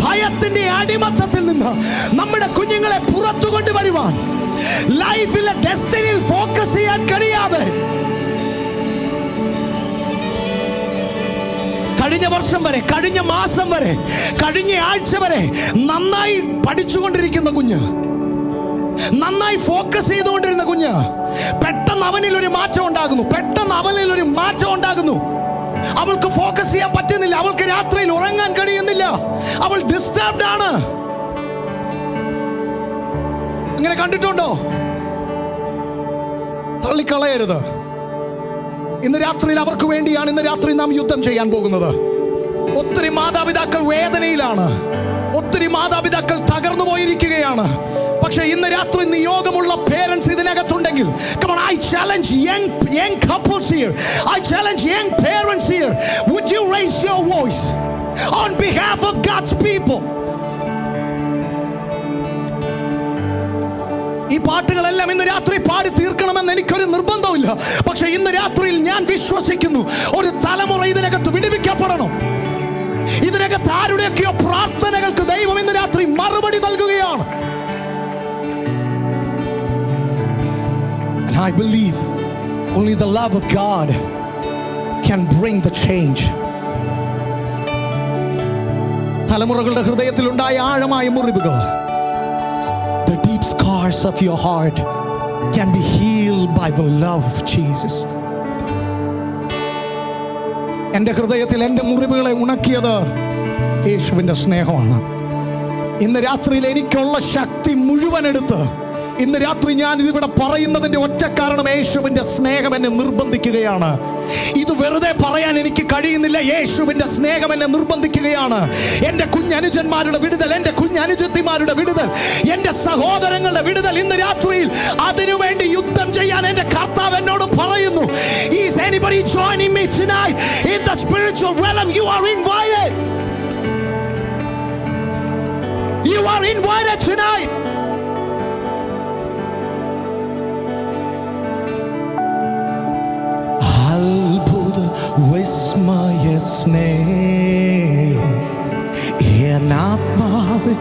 ഭയത്തിന്റെ അടിമത്തത്തിൽ നിന്ന് നമ്മുടെ കുഞ്ഞുങ്ങളെ പുറത്തു കൊണ്ടുവരുവാൻ, ലൈഫിലെ ഡെസ്റ്റിനിയിൽ ഫോക്കസ് ചെയ്യാൻ കഴിയാതെ കഴിഞ്ഞ വർഷം വരെ, കഴിഞ്ഞ മാസം വരെ, കഴിഞ്ഞ ആഴ്ച വരെ നന്നായി പഠിച്ചുകൊണ്ടിരിക്കുന്ന കുഞ്ഞ്, നന്നായി ഫോക്കസ് ചെയ്തുകൊണ്ടിരുന്ന കുഞ്ഞ്, പെട്ടെന്ന് അവനിൽ ഒരു മാറ്റം ഉണ്ടാകുന്നു. അവൾക്ക് ഫോക്കസ് ചെയ്യാൻ പറ്റുന്നില്ല, അവൾക്ക് രാത്രിയിൽ ഉറങ്ങാൻ കഴിയുന്നില്ല, അവൾ ഡിസ്റ്റർബ്ഡ് ആണ്. അങ്ങനെ കണ്ടിട്ടുണ്ടോ? തള്ളിക്കളയരുത്. ഇന്ന് രാത്രിയിൽ അവർക്ക് വേണ്ടിയാണ് ഇന്ന് രാത്രി നാം യുദ്ധം ചെയ്യാൻ പോകുന്നത്. ഒത്തിരി മാതാപിതാക്കൾ വേദനയിലാണ്, ഒത്തിരി മാതാപിതാക്കൾ തകർന്നു പോയിരിക്കുകയാണ്. പക്ഷേ ഇന്ന് രാത്രി നിയോഗമുള്ള parents ഇതിനകത്തുണ്ടെങ്കിൽ, come on, I challenge young couples here, I challenge young parents here, would you raise your voice on behalf of God's people? ഈ പാട്ടുകളെല്ലാം ഇന്ന് രാത്രി പാടി തീർക്കണമെന്ന് എനിക്കൊരു നിർബന്ധമില്ല. പക്ഷെ ഇന്ന് രാത്രിയിൽ ഞാൻ വിശ്വസിക്കുന്നു, ഒരു തലമുറ ഇതിനകത്ത് വിടുവിക്കപ്പെടണം. ഇതിനകത്ത് ആരുടെയൊക്കെയോ പ്രാർത്ഥനകൾക്ക് ദൈവം ഇന്ന് രാത്രി മറുപടി നൽകുകയാണ്. And I believe only the love of God can bring the change. തലമുറകളുടെ ഹൃദയത്തിലുണ്ടായ ആഴമായ മുറിവുകൾ, the deep scars of your heart can be healed by the love of Jesus. എൻ്റെ ഹൃദയത്തിൽ എൻ്റെ മുറിവുകളെ ഉണക്കിയത് യേശുവിൻ്റെ സ്നേഹമാണ്. ഇന്ന് രാത്രിയിൽ എനിക്കുള്ള ശക്തി മുഴുവൻ എടുത്ത് ഇന്ന് രാത്രി ഞാൻ ഇതിവിടെ പറയുന്നതിൻ്റെ ഒറ്റ കാരണം യേശുവിൻ്റെ സ്നേഹം എന്നെ നിർബന്ധിക്കുകയാണ്. ഇത് വെറുതെ പറയാൻ എനിക്ക് കഴിയുന്നില്ല. യേശുവിൻ്റെ സ്നേഹം എന്നെ നിർബന്ധിക്കുകയാണ്. എൻ്റെ കുഞ്ഞനുജന്മാരുടെ വിടുതൽ, എൻ്റെ കുഞ്ഞനുജത്തിമാരുടെ വിടുതൽ, എൻ്റെ സഹോദരങ്ങളുടെ വിടുതൽ ഇന്ന് രാത്രിയിൽ അതിനുവേണ്ടി യുദ്ധം ചെയ്യാൻ എൻ്റെ കർത്താവ് എന്നോട് പറയുന്നു. Is anybody joining me tonight in the spiritual realm? You are invited. You are invited tonight. അത്ഭുത വിസ്മയ സ്നേഹം എൻ ആത്മാവിൽ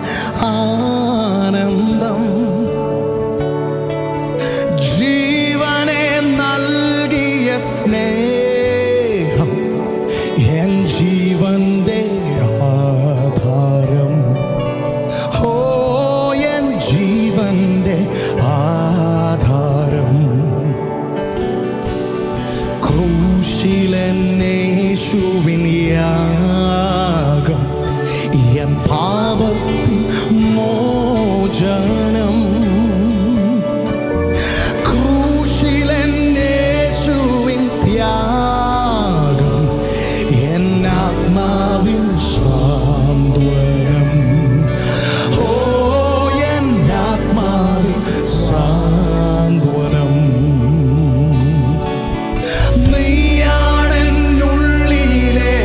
ആനന്ദം, ജീവനെ നൽകിയ സ്നേഹം എൻ ജീവന്റെ ആധാരം. ഓ എൻ ജീവന്റെ ആധാരം. ക്രൂശിലേശുവിൻ യാഗം എൻ പാപത്തിൻ മോചനം. ക്രൂശിലേശുവിൻ ത്യാഗം എൻ ആത്മാവിൻ സാന്ത്വനം. ഓ എൻ ആത്മാവിൻ സാന്ത്വനം. നീയാണെന്നുള്ളിലെ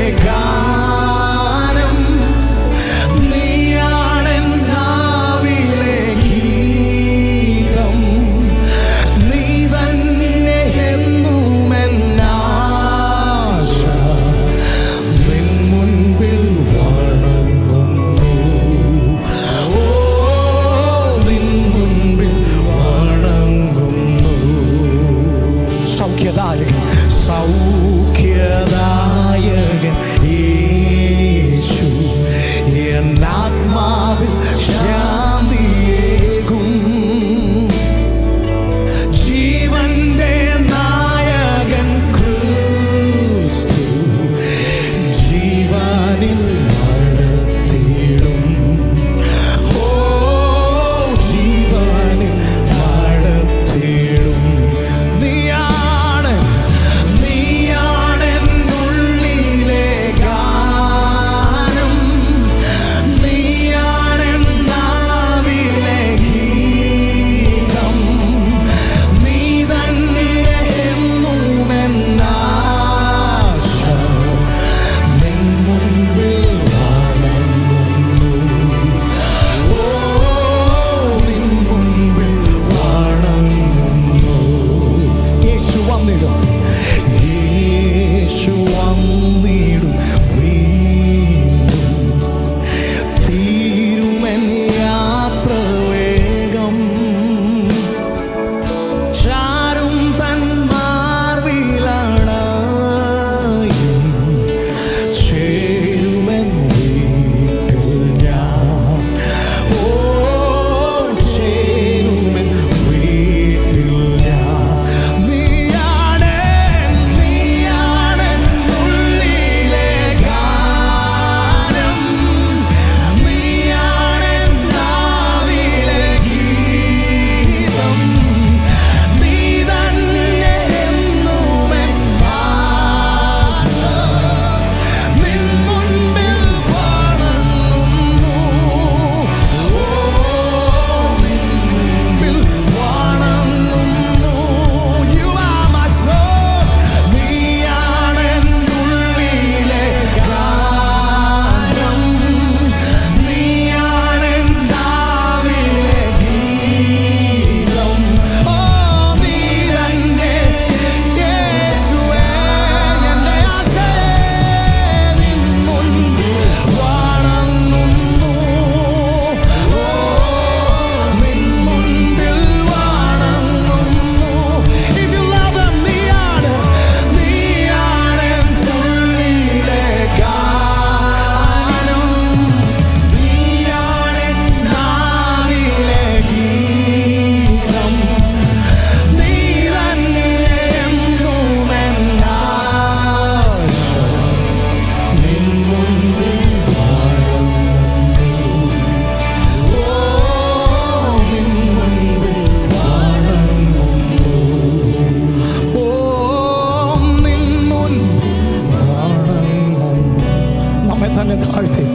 തന്നെ താഴ്ത്തി.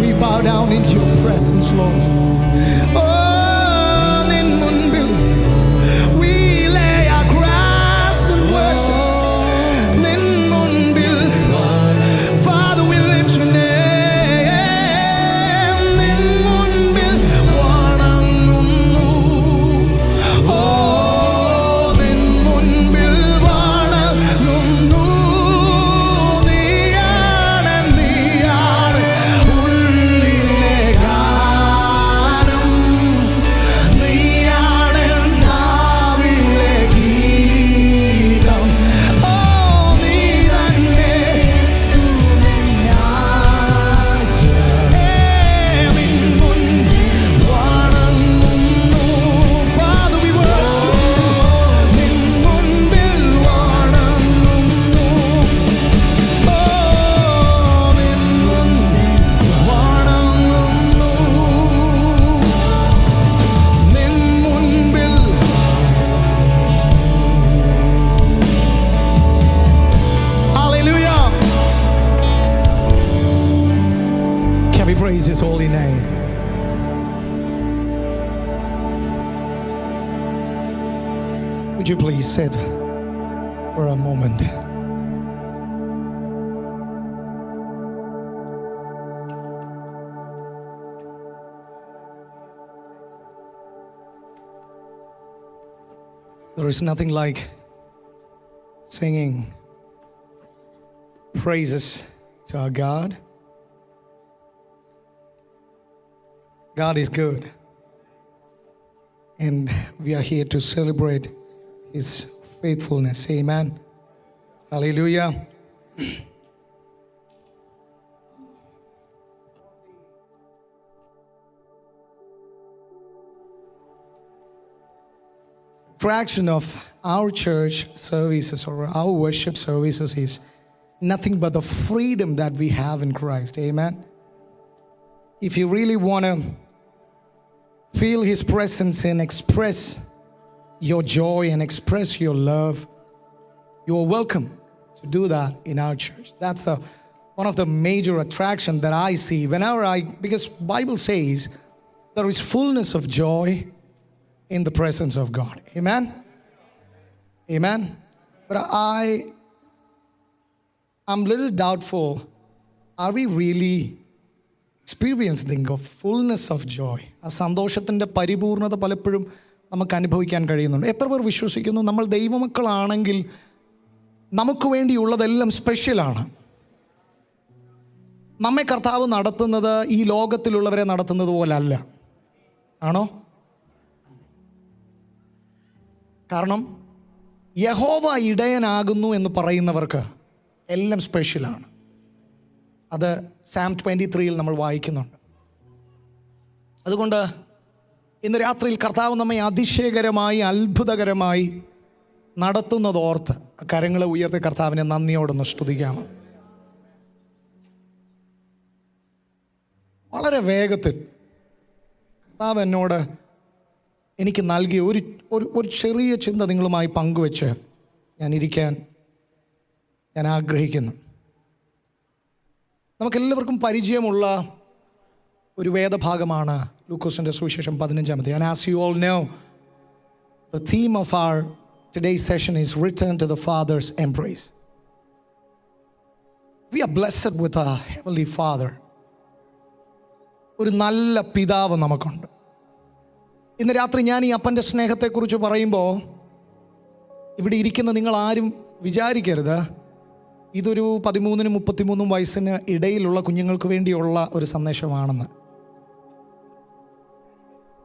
We bow down into your presence, Lord. Oh, nin munbil we lay our crowns and worship. Nin munbil, Father, we lift your name. Nin munbil vanangunnu. Oh, nin munbil vanangunnu. Praise His holy name. Would you please sit for a moment? There is nothing like singing praises to our God. God is good, and we are here to celebrate His faithfulness. Amen. Hallelujah. Fraction of our church services or our worship services is nothing but the freedom that we have in Christ. Amen. If you really want to feel His presence and express your joy and express your love, you are welcome to do that in our church. That's one of the major attractions that I see whenever because Bible says there is fullness of joy in the presence of God. Amen? Amen? But I'm a little doubtful, are we really experiencing of fullness of joy? ആ സന്തോഷത്തിൻ്റെ പരിപൂർണത പലപ്പോഴും നമുക്ക് അനുഭവിക്കാൻ കഴിയുന്നുണ്ട്. എത്ര പേർ വിശ്വസിക്കുന്നു നമ്മൾ ദൈവമക്കളാണെങ്കിൽ നമുക്ക് വേണ്ടിയുള്ളതെല്ലാം സ്പെഷ്യലാണ്? നമ്മെ കർത്താവ് നടത്തുന്നത് ഈ ലോകത്തിലുള്ളവരെ നടത്തുന്നത് പോലല്ല. ആണോ? കാരണം യഹോവ ഇടയനാകുന്നു എന്ന് പറയുന്നവർക്ക് എല്ലാം സ്പെഷ്യലാണ്. അത് സാം 23 നമ്മൾ വായിക്കുന്നുണ്ട്. അതുകൊണ്ട് ഇന്ന് രാത്രിയിൽ കർത്താവ് നമ്മെ അതിശയകരമായി അത്ഭുതകരമായി നടത്തുന്നതോർത്ത് കരങ്ങളെ ഉയർത്തി കർത്താവിനെ നന്ദിയോടൊന്ന് സ്തുതിക്കാം. വളരെ വേഗത്തിൽ കർത്താവ് എന്നോട് എനിക്ക് നൽകിയ ഒരു ചെറിയ ചിന്ത നിങ്ങളുമായി പങ്കുവെച്ച് ഞാൻ ആഗ്രഹിക്കുന്നു. നമുക്കെല്ലാവർക്കും പരിചയമുള്ള ഒരു വേദഭാഗമാണ് ലൂക്കോസിൻ്റെ സുവിശേഷം 15. And as you all know, the theme of our today's session is Return to the Father's Embrace. We are blessed with a heavenly Father. ഒരു നല്ല പിതാവ് നമുക്കുണ്ട്. ഇന്ന് രാത്രി ഞാൻ ഈ അപ്പൻ്റെ സ്നേഹത്തെക്കുറിച്ച് പറയുമ്പോൾ ഇവിടെ ഇരിക്കുന്ന നിങ്ങൾ ആരും വിചാരിക്കരുത് ഇതൊരു 13-നും 33 വയസ്സിന് ഇടയിലുള്ള കുഞ്ഞുങ്ങൾക്ക് വേണ്ടിയുള്ള ഒരു സന്ദേശമാണെന്ന്.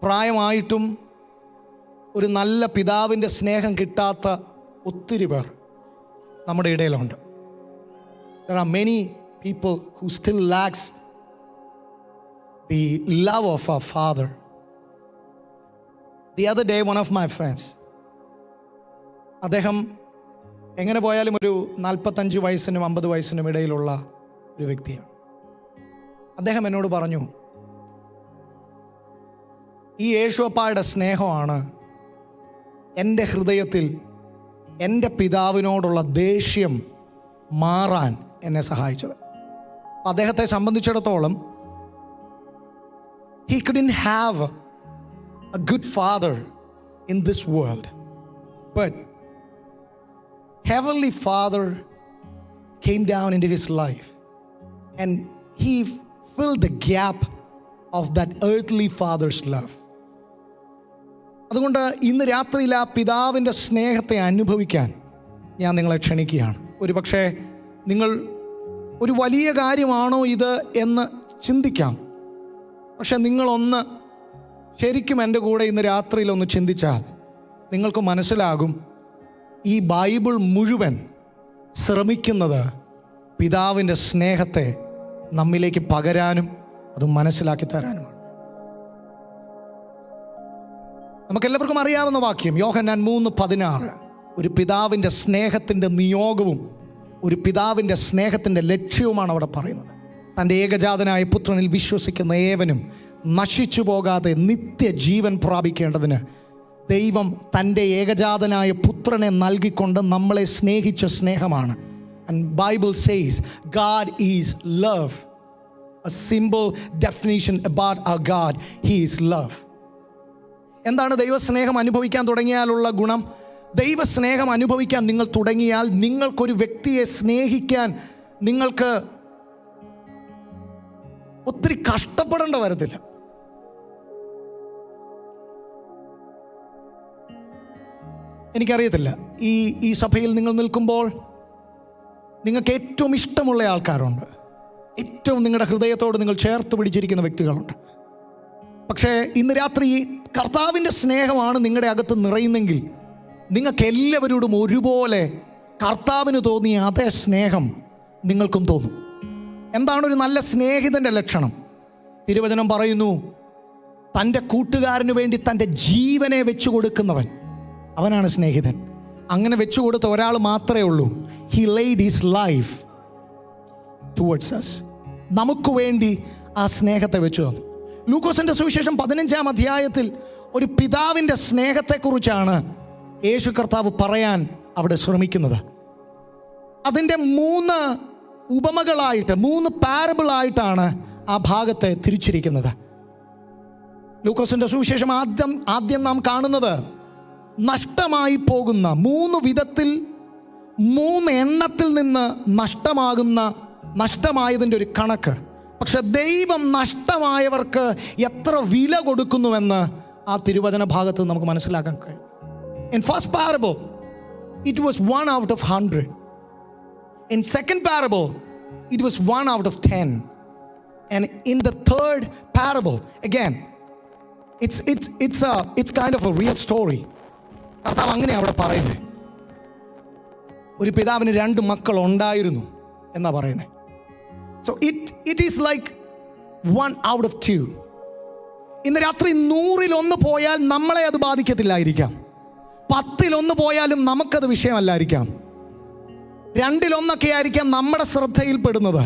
പ്രായമായിട്ടും ഒരു നല്ല പിതാവിൻ്റെ സ്നേഹം കിട്ടാത്ത ഒത്തിരി പേർ നമ്മുടെ ഇടയിലുണ്ട്. There are many people who still lacks the love of our father. The other day, one of my friends, അദ്ദേഹം എങ്ങനെ പോയാലും ഒരു 45 വയസ്സിനും 50 വയസ്സിനും ഇടയിലുള്ള ഒരു വ്യക്തിയാണ്. അദ്ദേഹം എന്നോട് പറഞ്ഞു, ഈ യേശുവപ്പായുടെ സ്നേഹമാണ് എൻ്റെ ഹൃദയത്തിൽ എൻ്റെ പിതാവിനോടുള്ള ദേഷ്യം മാറാൻ എന്നെ സഹായിച്ചത്. അദ്ദേഹത്തെ സംബന്ധിച്ചിടത്തോളം he couldn't have a good father in this world, but Heavenly Father came down into his life and he filled the gap of that earthly father's love. അതുകൊണ്ട് ഇന്ന് രാത്രിയിൽ ആ പിതാവിൻ്റെ സ്നേഹത്തെ അനുഭവിക്കാൻ ഞാൻ നിങ്ങളെ ക്ഷണിക്കുകയാണ്. ഒരുപക്ഷെ നിങ്ങൾ ഒരു വലിയ കാര്യമാണോ ഇത് എന്ന് ചിന്തിക്കാം. പക്ഷെ നിങ്ങളൊന്ന് ശരിക്കും എൻ്റെ കൂടെ ഇന്ന് രാത്രിയിലൊന്ന് ചിന്തിച്ചാൽ നിങ്ങൾക്ക് മനസ്സിലാകും, ഈ ബൈബിൾ മുഴുവൻ ശ്രമിക്കുന്നത് പിതാവിൻ്റെ സ്നേഹത്തെ നമ്മിലേക്ക് പകരാനും അത് മനസ്സിലാക്കി തരാനുമാണ്. നമുക്കെല്ലാവർക്കും അറിയാവുന്ന വാക്യം യോഹന്നാൻ 3:16. ഒരു പിതാവിൻ്റെ സ്നേഹത്തിൻ്റെ നിയോഗവും ഒരു പിതാവിൻ്റെ സ്നേഹത്തിൻ്റെ ലക്ഷ്യവുമാണ് അവിടെ പറയുന്നത്. തൻ്റെ ഏകജാതനായ പുത്രനിൽ വിശ്വസിക്കുന്ന ഏവനും നശിച്ചു പോകാതെ നിത്യജീവൻ പ്രാപിക്കേണ്ടതിന് ദൈവം തൻ്റെ ഏകജാതനായ പുത്രനെ നൽകിക്കൊണ്ട് നമ്മളെ സ്നേഹിച്ച സ്നേഹമാണ്. And Bible says God is love. A simple definition about our God, He is love. എന്താണ് ദൈവസ്നേഹം അനുഭവിക്കാൻ തുടങ്ങിയാലുള്ള ഗുണം? ദൈവസ്നേഹം അനുഭവിക്കാൻ നിങ്ങൾ തുടങ്ങിയാൽ നിങ്ങൾക്കൊരു വ്യക്തിയെ സ്നേഹിക്കാൻ നിങ്ങൾക്ക് ഒത്തിരി കഷ്ടപ്പെടേണ്ട വരത്തില്ല. എനിക്കറിയത്തില്ല, ഈ സഭയിൽ നിങ്ങൾ നിൽക്കുമ്പോൾ നിങ്ങൾക്ക് ഏറ്റവും ഇഷ്ടമുള്ള ആൾക്കാരുണ്ട്, ഏറ്റവും നിങ്ങളുടെ ഹൃദയത്തോട് നിങ്ങൾ ചേർത്ത് പിടിച്ചിരിക്കുന്ന വ്യക്തികളുണ്ട്. പക്ഷേ ഇന്ന് രാത്രി കർത്താവിൻ്റെ സ്നേഹമാണ് നിങ്ങളുടെ അകത്ത് നിറയുന്നെങ്കിൽ നിങ്ങൾക്ക് എല്ലാവരോടും ഒരുപോലെ കർത്താവിന് തോന്നിയ അതേ സ്നേഹം നിങ്ങൾക്കും തോന്നും. എന്താണ് ഒരു നല്ല സ്നേഹിതൻ്റെ ലക്ഷണം? തിരുവചനം പറയുന്നു, തൻ്റെ കൂട്ടുകാരന് വേണ്ടി തൻ്റെ ജീവനെ വെച്ചു കൊടുക്കുന്നവൻ അവനാണ് സ്നേഹിതൻ. അങ്ങനെ വെച്ചു കൊടുത്ത ഒരാൾ മാത്രമേ ഉള്ളൂ. He laid his life towards us. നമുക്ക് വേണ്ടി ആ സ്നേഹത്തെ വെച്ചു തന്നു. ലൂക്കോസിൻ്റെ സുവിശേഷം 15-ാം അധ്യായത്തിൽ ഒരു പിതാവിൻ്റെ സ്നേഹത്തെക്കുറിച്ചാണ് യേശു കർത്താവ് പറയാൻ അവിടെ ശ്രമിക്കുന്നത്. അതിൻ്റെ 3 ഉപമകളായിട്ട് 3 പാരബിളായിട്ടാണ് ആ ഭാഗത്തെ തിരിച്ചിരിക്കുന്നത്. ലൂക്കോസിൻ്റെ സുവിശേഷം ആദ്യം നാം കാണുന്നത് നഷ്ടമായി പോകുന്ന 3 വിധത്തിൽ 3 എണ്ണത്തിൽ നിന്ന് നഷ്ടമായതിൻ്റെ ഒരു കണക്ക്. പക്ഷെ ദൈവം നഷ്ടമായവർക്ക് എത്ര വില കൊടുക്കുന്നുവെന്ന് ആ തിരുവചന ഭാഗത്ത് നമുക്ക് മനസ്സിലാക്കാൻ കഴിയും. In first parable, it was 1 out of 100. In second parable, it was 1 out of 10. And in the third parable, again, it's kind of a real story. കർത്താവ് അങ്ങനെ അവിടെ പറയുന്നത്. ഒരു പിതാവിന് 2 മക്കൾ ഉണ്ടായിരുന്നു എന്നാ പറയുന്നത്. So it is like 1 out of 2. ഇന്ന് രാത്രി 100-ൽ 1 പോയാൽ നമ്മളെ അത് ബാധിക്കത്തില്ലായിരിക്കാം. 10-ൽ 1 പോയാലും നമുക്കത് വിഷയമല്ലായിരിക്കാം. 2-ൽ 1 ആയിരിക്കാം നമ്മുടെ ശ്രദ്ധയിൽപ്പെടുന്നത്.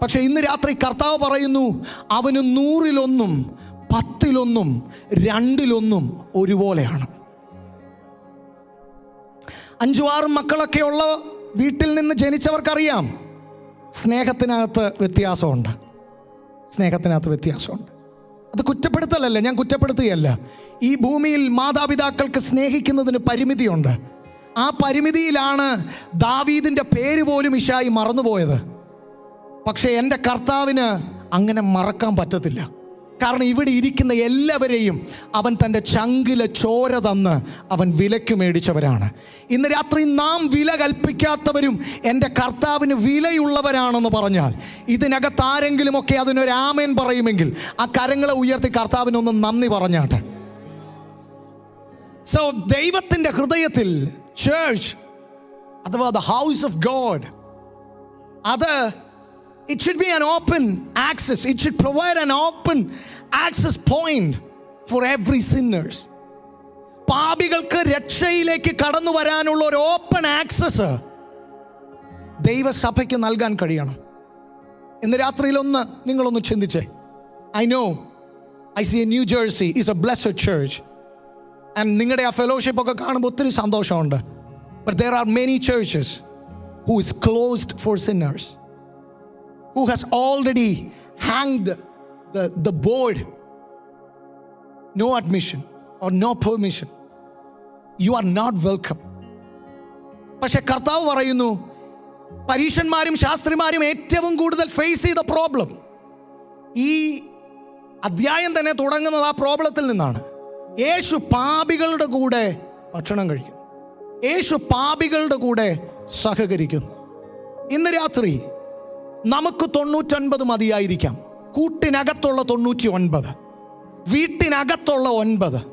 പക്ഷെ ഇന്ന് രാത്രി കർത്താവ് പറയുന്നു, അവന് 100-ൽ 1, 10-ൽ 1, 2-ൽ 1 ഒരുപോലെയാണ്. 5-6 മക്കളൊക്കെ ഉള്ള വീട്ടിൽ നിന്ന് ജനിച്ചവർക്കറിയാം, സ്നേഹത്തിനകത്ത് വ്യത്യാസമുണ്ട്. അത് കുറ്റപ്പെടുത്തലല്ല, ഞാൻ കുറ്റപ്പെടുത്തുകയല്ല. ഈ ഭൂമിയിൽ മാതാപിതാക്കൾക്ക് സ്നേഹിക്കുന്നതിന് പരിമിതിയുണ്ട്. ആ പരിമിതിയിലാണ് ദാവീദിൻ്റെ പേര് പോലും ഇശായി മറന്നുപോയത്. പക്ഷേ എൻ്റെ കർത്താവിന് അങ്ങനെ മറക്കാൻ പറ്റത്തില്ല. കാരണം ഇവിടെ ഇരിക്കുന്ന എല്ലാവരെയും അവൻ തൻ്റെ ചങ്കിലെ ചോര തന്ന് അവൻ വിലയ്ക്ക് മേടിച്ചവരാണ്. ഇന്ന് രാത്രി നാം വില കൽപ്പിക്കാത്തവരും എൻ്റെ കർത്താവിന് വിലയുള്ളവരാണെന്ന് പറഞ്ഞാൽ ഇതിനകത്ത് ആരെങ്കിലുമൊക്കെ അതിനൊരു ആമേൻ പറയുമെങ്കിൽ ആ കരങ്ങളെ ഉയർത്തി കർത്താവിനൊന്ന് നന്ദി പറഞ്ഞാട്ടെ. സോ ദൈവത്തിൻ്റെ ഹൃദയത്തിൽ ചർച്ച് അഥവാ ദ ഹൗസ് ഓഫ് ഗോഡ്, അത് it should be an open access. It should provide an open access point for every sinners. പാപികൾക്ക് രക്ഷയിലേക്ക് കടന്നു വരാനുള്ള ഒരു ഓപ്പൺ ആക്സസ് ദൈവസഭയ്ക്ക് നൽകാൻ കഴിയണം. ഇന്ന് രാത്രിയിൽ നിങ്ങളൊന്ന് ചിന്തിച്ചേ. I see New Jersey is a blessed church. And നിങ്ങളുടെ ആ ഫെലോഷിപ്പ് ഒക്കെ കാണുമ്പോൾ ഒത്തിരി സന്തോഷമുണ്ട്. But there are many churches who is closed for sinners, who has already hanged the board, no admission or no permission, you are not welcome. പക്ഷെ കർത്താവ് പറയുന്നു, പരീശന്മാരും ശാസ്ത്രിമാരും ഏറ്റവും കൂടുതൽ ഫേസ് ചെയ്ത പ്രോബ്ലം, ഈ അധ്യായം തന്നെ തുടങ്ങുന്നത് ആ പ്രോബ്ലത്തിൽ നിന്നാണ്. യേശു പാപികളുടെ കൂടെ ഭക്ഷണം കഴിക്കുന്നു, യേശു പാപികളുടെ കൂടെ സഹകരിക്കുന്നു. ഇന്ന് രാത്രി നമുക്ക് 99 മതിയായിരിക്കാം, കൂട്ടിനകത്തുള്ള 99, വീട്ടിനകത്തുള്ള 9.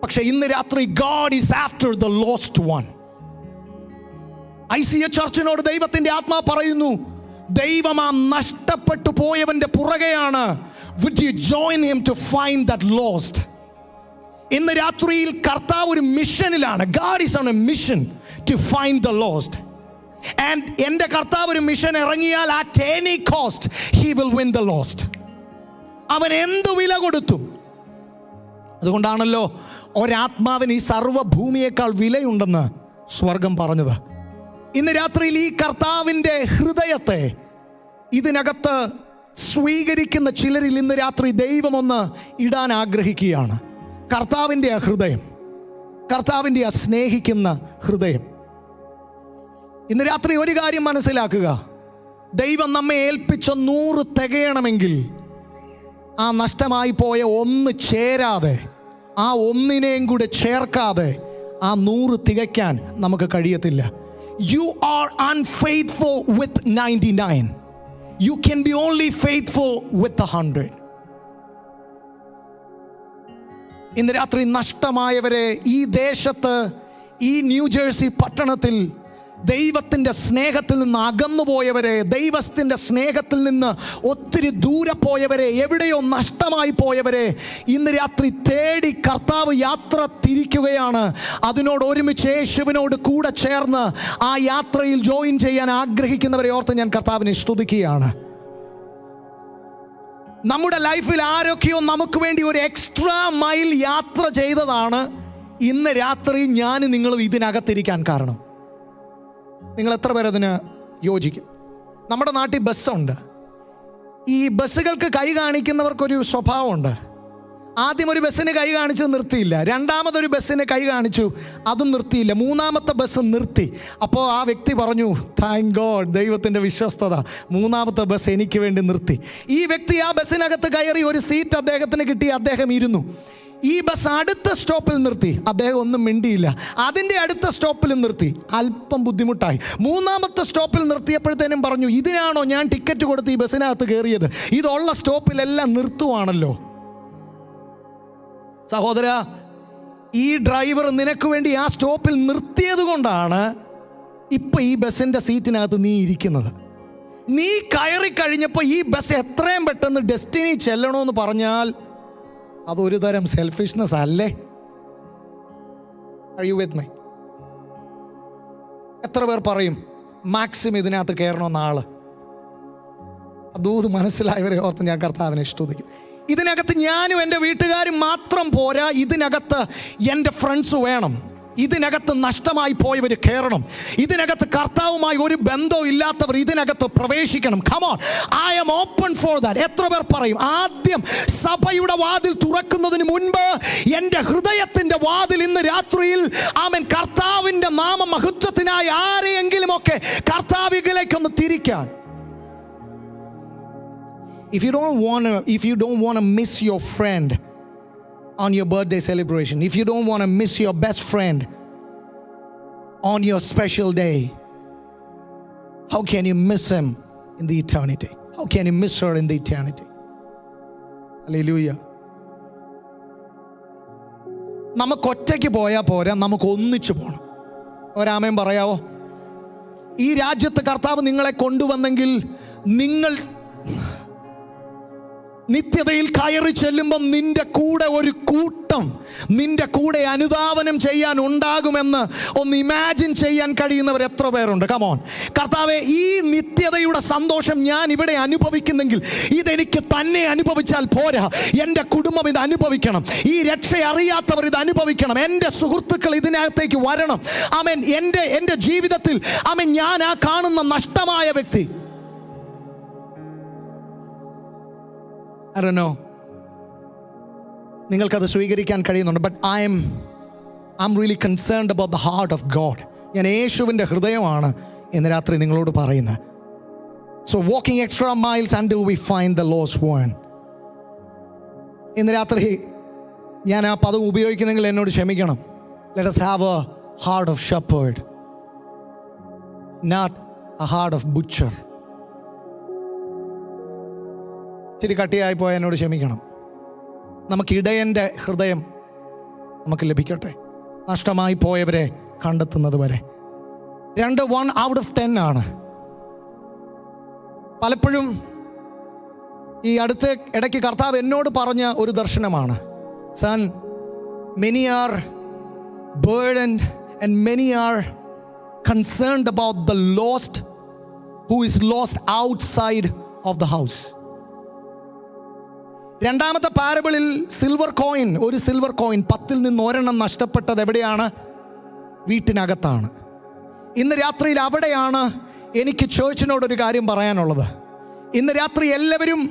പക്ഷെ ഇന്ന് രാത്രി God is after the lost one. ICA ചർച്ചിനോട് ദൈവത്തിന്റെ ആത്മാവ് പറയുന്നു, ദൈവം ആ നഷ്ടപ്പെട്ടു പോയവന്റെ പുറകെയാണ്. Would you join him to find that lost? ഇന്ന് രാത്രിയിൽ കർത്താവ് ഒരു മിഷനിലാണ്. God is on a mission to find the lost. And എൻ്റെ കർത്താവ് ഒരു മിഷൻ ഇറങ്ങിയാൽ at any cost he will win the lost. അവൻ എന്തു വില കൊടുത്തു. അതുകൊണ്ടാണല്ലോ ഒരാത്മാവിന് ഈ സർവ്വഭൂമിയേക്കാൾ വിലയുണ്ടെന്ന് സ്വർഗം പറഞ്ഞത്. ഇന്ന് രാത്രിയിൽ ഈ കർത്താവിൻ്റെ ഹൃദയത്തെ ഇതിനകത്ത് സ്വീകരിക്കുന്ന ചിലരിൽ ഇന്ന് രാത്രി ദൈവമൊന്ന് ഇടാൻ ആഗ്രഹിക്കുകയാണ്. കർത്താവിൻ്റെ ആ ഹൃദയം, കർത്താവിൻ്റെ ആ സ്നേഹിക്കുന്ന ഹൃദയം. ഇന്ന് രാത്രി ഒരു കാര്യം മനസ്സിലാക്കുക, ദൈവം നമ്മെ ഏൽപ്പിച്ച 100 തികയണമെങ്കിൽ ആ നഷ്ടമായി പോയ 1 ചേരാതെ, ആ ഒന്നിനെയും കൂടെ ചേർക്കാതെ ആ 100 തികയ്ക്കാൻ നമുക്ക് കഴിയത്തില്ല. You are unfaithful with 99. You can be only faithful with 100. ഇന്ന് രാത്രി നഷ്ടമായവരെ, ഈ ദേശത്ത്, ഈ ന്യൂജേഴ്സി പട്ടണത്തിൽ ദൈവത്തിൻ്റെ സ്നേഹത്തിൽ നിന്ന് അകന്നുപോയവരെ, ദൈവത്തിൻ്റെ സ്നേഹത്തിൽ നിന്ന് ഒത്തിരി ദൂരെ പോയവരെ, എവിടെയോ നഷ്ടമായി പോയവരെ ഇന്ന് രാത്രി തേടി കർത്താവ് യാത്ര തിരിക്കുകയാണ്. അതിനോട് ഒരുമിച്ച് യേശുവിനോട് കൂടെ ചേർന്ന് ആ യാത്രയിൽ ജോയിൻ ചെയ്യാൻ ആഗ്രഹിക്കുന്നവരെ ഓർത്ത് ഞാൻ കർത്താവിനെ സ്തുതിക്കുകയാണ്. നമ്മുടെ ലൈഫിൽ ആരൊക്കെയോ നമുക്ക് വേണ്ടി ഒരു എക്സ്ട്രാ മൈൽ യാത്ര ചെയ്തതാണ് ഇന്ന് രാത്രി ഞാൻ നിങ്ങളും ഇതിനകത്തിരിക്കാൻ കാരണം. നിങ്ങൾ എത്ര പേർ അതിന് യോജിക്കും? നമ്മുടെ നാട്ടിൽ ബസ്സുണ്ട്. ഈ ബസ്സുകൾക്ക് കൈ കാണിക്കുന്നവർക്കൊരു സ്വഭാവമുണ്ട്. ആദ്യം ഒരു ബസ്സിന് കൈ കാണിച്ച് നിർത്തിയില്ല, രണ്ടാമതൊരു ബസ്സിന് കൈ കാണിച്ചു, അതും നിർത്തിയില്ല, മൂന്നാമത്തെ ബസ് നിർത്തി. അപ്പോൾ ആ വ്യക്തി പറഞ്ഞു, താങ്ക് ഗോഡ്, ദൈവത്തിൻ്റെ വിശ്വസ്തത, മൂന്നാമത്തെ ബസ് എനിക്ക് വേണ്ടി നിർത്തി. ഈ വ്യക്തി ആ ബസ്സിനകത്ത് കയറി, ഒരു സീറ്റ് അദ്ദേഹത്തിന് കിട്ടി, അദ്ദേഹം ഇരുന്നു. ഈ ബസ് അടുത്ത സ്റ്റോപ്പിൽ നിർത്തി, അദ്ദേഹം ഒന്നും മിണ്ടിയില്ല. അതിൻ്റെ അടുത്ത സ്റ്റോപ്പിൽ നിർത്തി, അല്പം ബുദ്ധിമുട്ടായി. മൂന്നാമത്തെ സ്റ്റോപ്പിൽ നിർത്തിയപ്പോഴത്തേനും പറഞ്ഞു, ഇതിനാണോ ഞാൻ ടിക്കറ്റ് കൊടുത്ത് ഈ ബസ്സിനകത്ത് കയറിയത്? ഇതുള്ള സ്റ്റോപ്പിലെല്ലാം നിർത്തുവാണല്ലോ. സഹോദര, ഈ ഡ്രൈവർ നിനക്ക് വേണ്ടി ആ സ്റ്റോപ്പിൽ നിർത്തിയത് കൊണ്ടാണ് ഇപ്പം ഈ ബസ്സിൻ്റെ സീറ്റിനകത്ത് നീ ഇരിക്കുന്നത്. നീ കയറി കഴിഞ്ഞപ്പോൾ ഈ ബസ് എത്രയും പെട്ടെന്ന് ഡെസ്റ്റിനി ചെല്ലണമെന്ന് പറഞ്ഞാൽ അതൊരു തരം സെൽഫിഷ്നെസ് അല്ലേ? Are you with me? എത്ര പേർ പറയും മാക്സിമം ഇതിനകത്ത് കയറണമെന്ന ആള്? അതും മനസ്സിലായവരെ ഓർത്ത് ഞാൻ കർത്താവിനെ സ്തുതിക്കും. ഇതിനകത്ത് ഞാനും എൻ്റെ വീട്ടുകാരും മാത്രം പോരാ, ഇതിനകത്ത് എൻ്റെ ഫ്രണ്ട്സ് വേണം. ഇതിനകത്ത് നഷ്ടമായി പോയവർ കയറണം. ഇതിനകത്ത് കർത്താവുമായി ഒരു ബന്ധവും ഇല്ലാത്തവർ ഇതിനകത്ത് പ്രവേശിക്കണം. Come on, I am open for that. എത്ര പേർ പറയും ആദ്യം സഭയുടെ വാതിൽ തുറക്കുന്നതിന് മുൻപ് എൻ്റെ ഹൃദയത്തിൻ്റെ വാതിൽ ഇന്ന് രാത്രിയിൽ ആമേൻ കർത്താവിൻ്റെ നാമമഹത്വത്തിനായി ആരെയെങ്കിലും ഒക്കെ കർത്താവിലേക്കൊന്ന് തിരിക്കാൻ. If you don't want to miss your friend on your birthday celebration, if you don't want to miss your best friend on your special day, how can you miss him in the eternity? How can you miss her in the eternity? Hallelujah. നമുക്ക് ഒറ്റയ്ക്ക് പോയാൽ പോരാ, നമുക്ക് ഒന്നിച്ചു പോകണം. ഒരാമേൻ പറയാവോ? ഈ രാജ്യത്ത് കർത്താവ് നിങ്ങളെ കൊണ്ടുവന്നെങ്കിൽ നിത്യതയിൽ കയറി ചെല്ലുമ്പം നിന്റെ കൂടെ ഒരു കൂട്ടം നിന്റെ കൂടെ അനുധാവനം ചെയ്യാൻ ഉണ്ടാകുമെന്ന് ഒന്ന് ഇമാജിൻ ചെയ്യാൻ കഴിയുന്നവർ എത്ര പേരുണ്ട്? കമോൺ. കർത്താവേ, ഈ നിത്യതയുടെ സന്തോഷം ഞാൻ ഇവിടെ അനുഭവിക്കുന്നെങ്കിൽ ഇതെനിക്ക് തന്നെ അനുഭവിച്ചാൽ പോരാ, എൻ്റെ കുടുംബം ഇത് അനുഭവിക്കണം, ഈ രക്ഷ അറിയാത്തവർ ഇത് അനുഭവിക്കണം, എൻ്റെ സുഹൃത്തുക്കൾ ഇതിനകത്തേക്ക് വരണം. ആമേൻ. എൻ്റെ ജീവിതത്തിൽ ആമേൻ ഞാൻ ആ കാണുന്ന നഷ്ടമായ വ്യക്തി, I don't know, നിങ്ങൾക്കത് സ്വീകരിക്കാൻ കഴിയുന്നുണ്ട്. But I'm really concerned about the heart of God. ഞാൻ യേശുവിൻ്റെ ഹൃദയമാണ് ഇന്ന് രാത്രി നിങ്ങളോട് പറയുന്നത്. So walking extra miles until we find the lost one. ഇന്ന് രാത്രി ഞാൻ ആ പദം ഉപയോഗിക്കുന്നെങ്കിൽ എന്നോട് ക്ഷമിക്കണം. Let us have a heart of shepherd, not a heart of butcher. ഇച്ചിരി കട്ടിയായി പോയാൽ എന്നോട് ക്ഷമിക്കണം. നമുക്ക് ഇടയൻ്റെ ഹൃദയം നമുക്ക് ലഭിക്കട്ടെ, നഷ്ടമായി പോയവരെ കണ്ടെത്തുന്നത് വരെ. 1 out of 10 ആണ്. പലപ്പോഴും ഈ അടുത്ത ഇടയ്ക്ക് കർത്താവ് എന്നോട് പറഞ്ഞ ഒരു ദർശനമാണ്. Son, many are burdened and many are concerned about the lost who is lost outside of the house. രണ്ടാമത്തെ പാരബിളിൽ ഒരു സിൽവർ കോയിൻ 10ൽ നിന്ന് 1 നഷ്ടപ്പെട്ടത് എവിടെയാണ്? വീട്ടിനകത്താണ്. ഇന്ന് രാത്രിയിൽ അവിടെയാണ് എനിക്ക് ചേർച്ചിനോടൊരു കാര്യം പറയാനുള്ളത്. ഇന്ന് രാത്രി എല്ലാവരും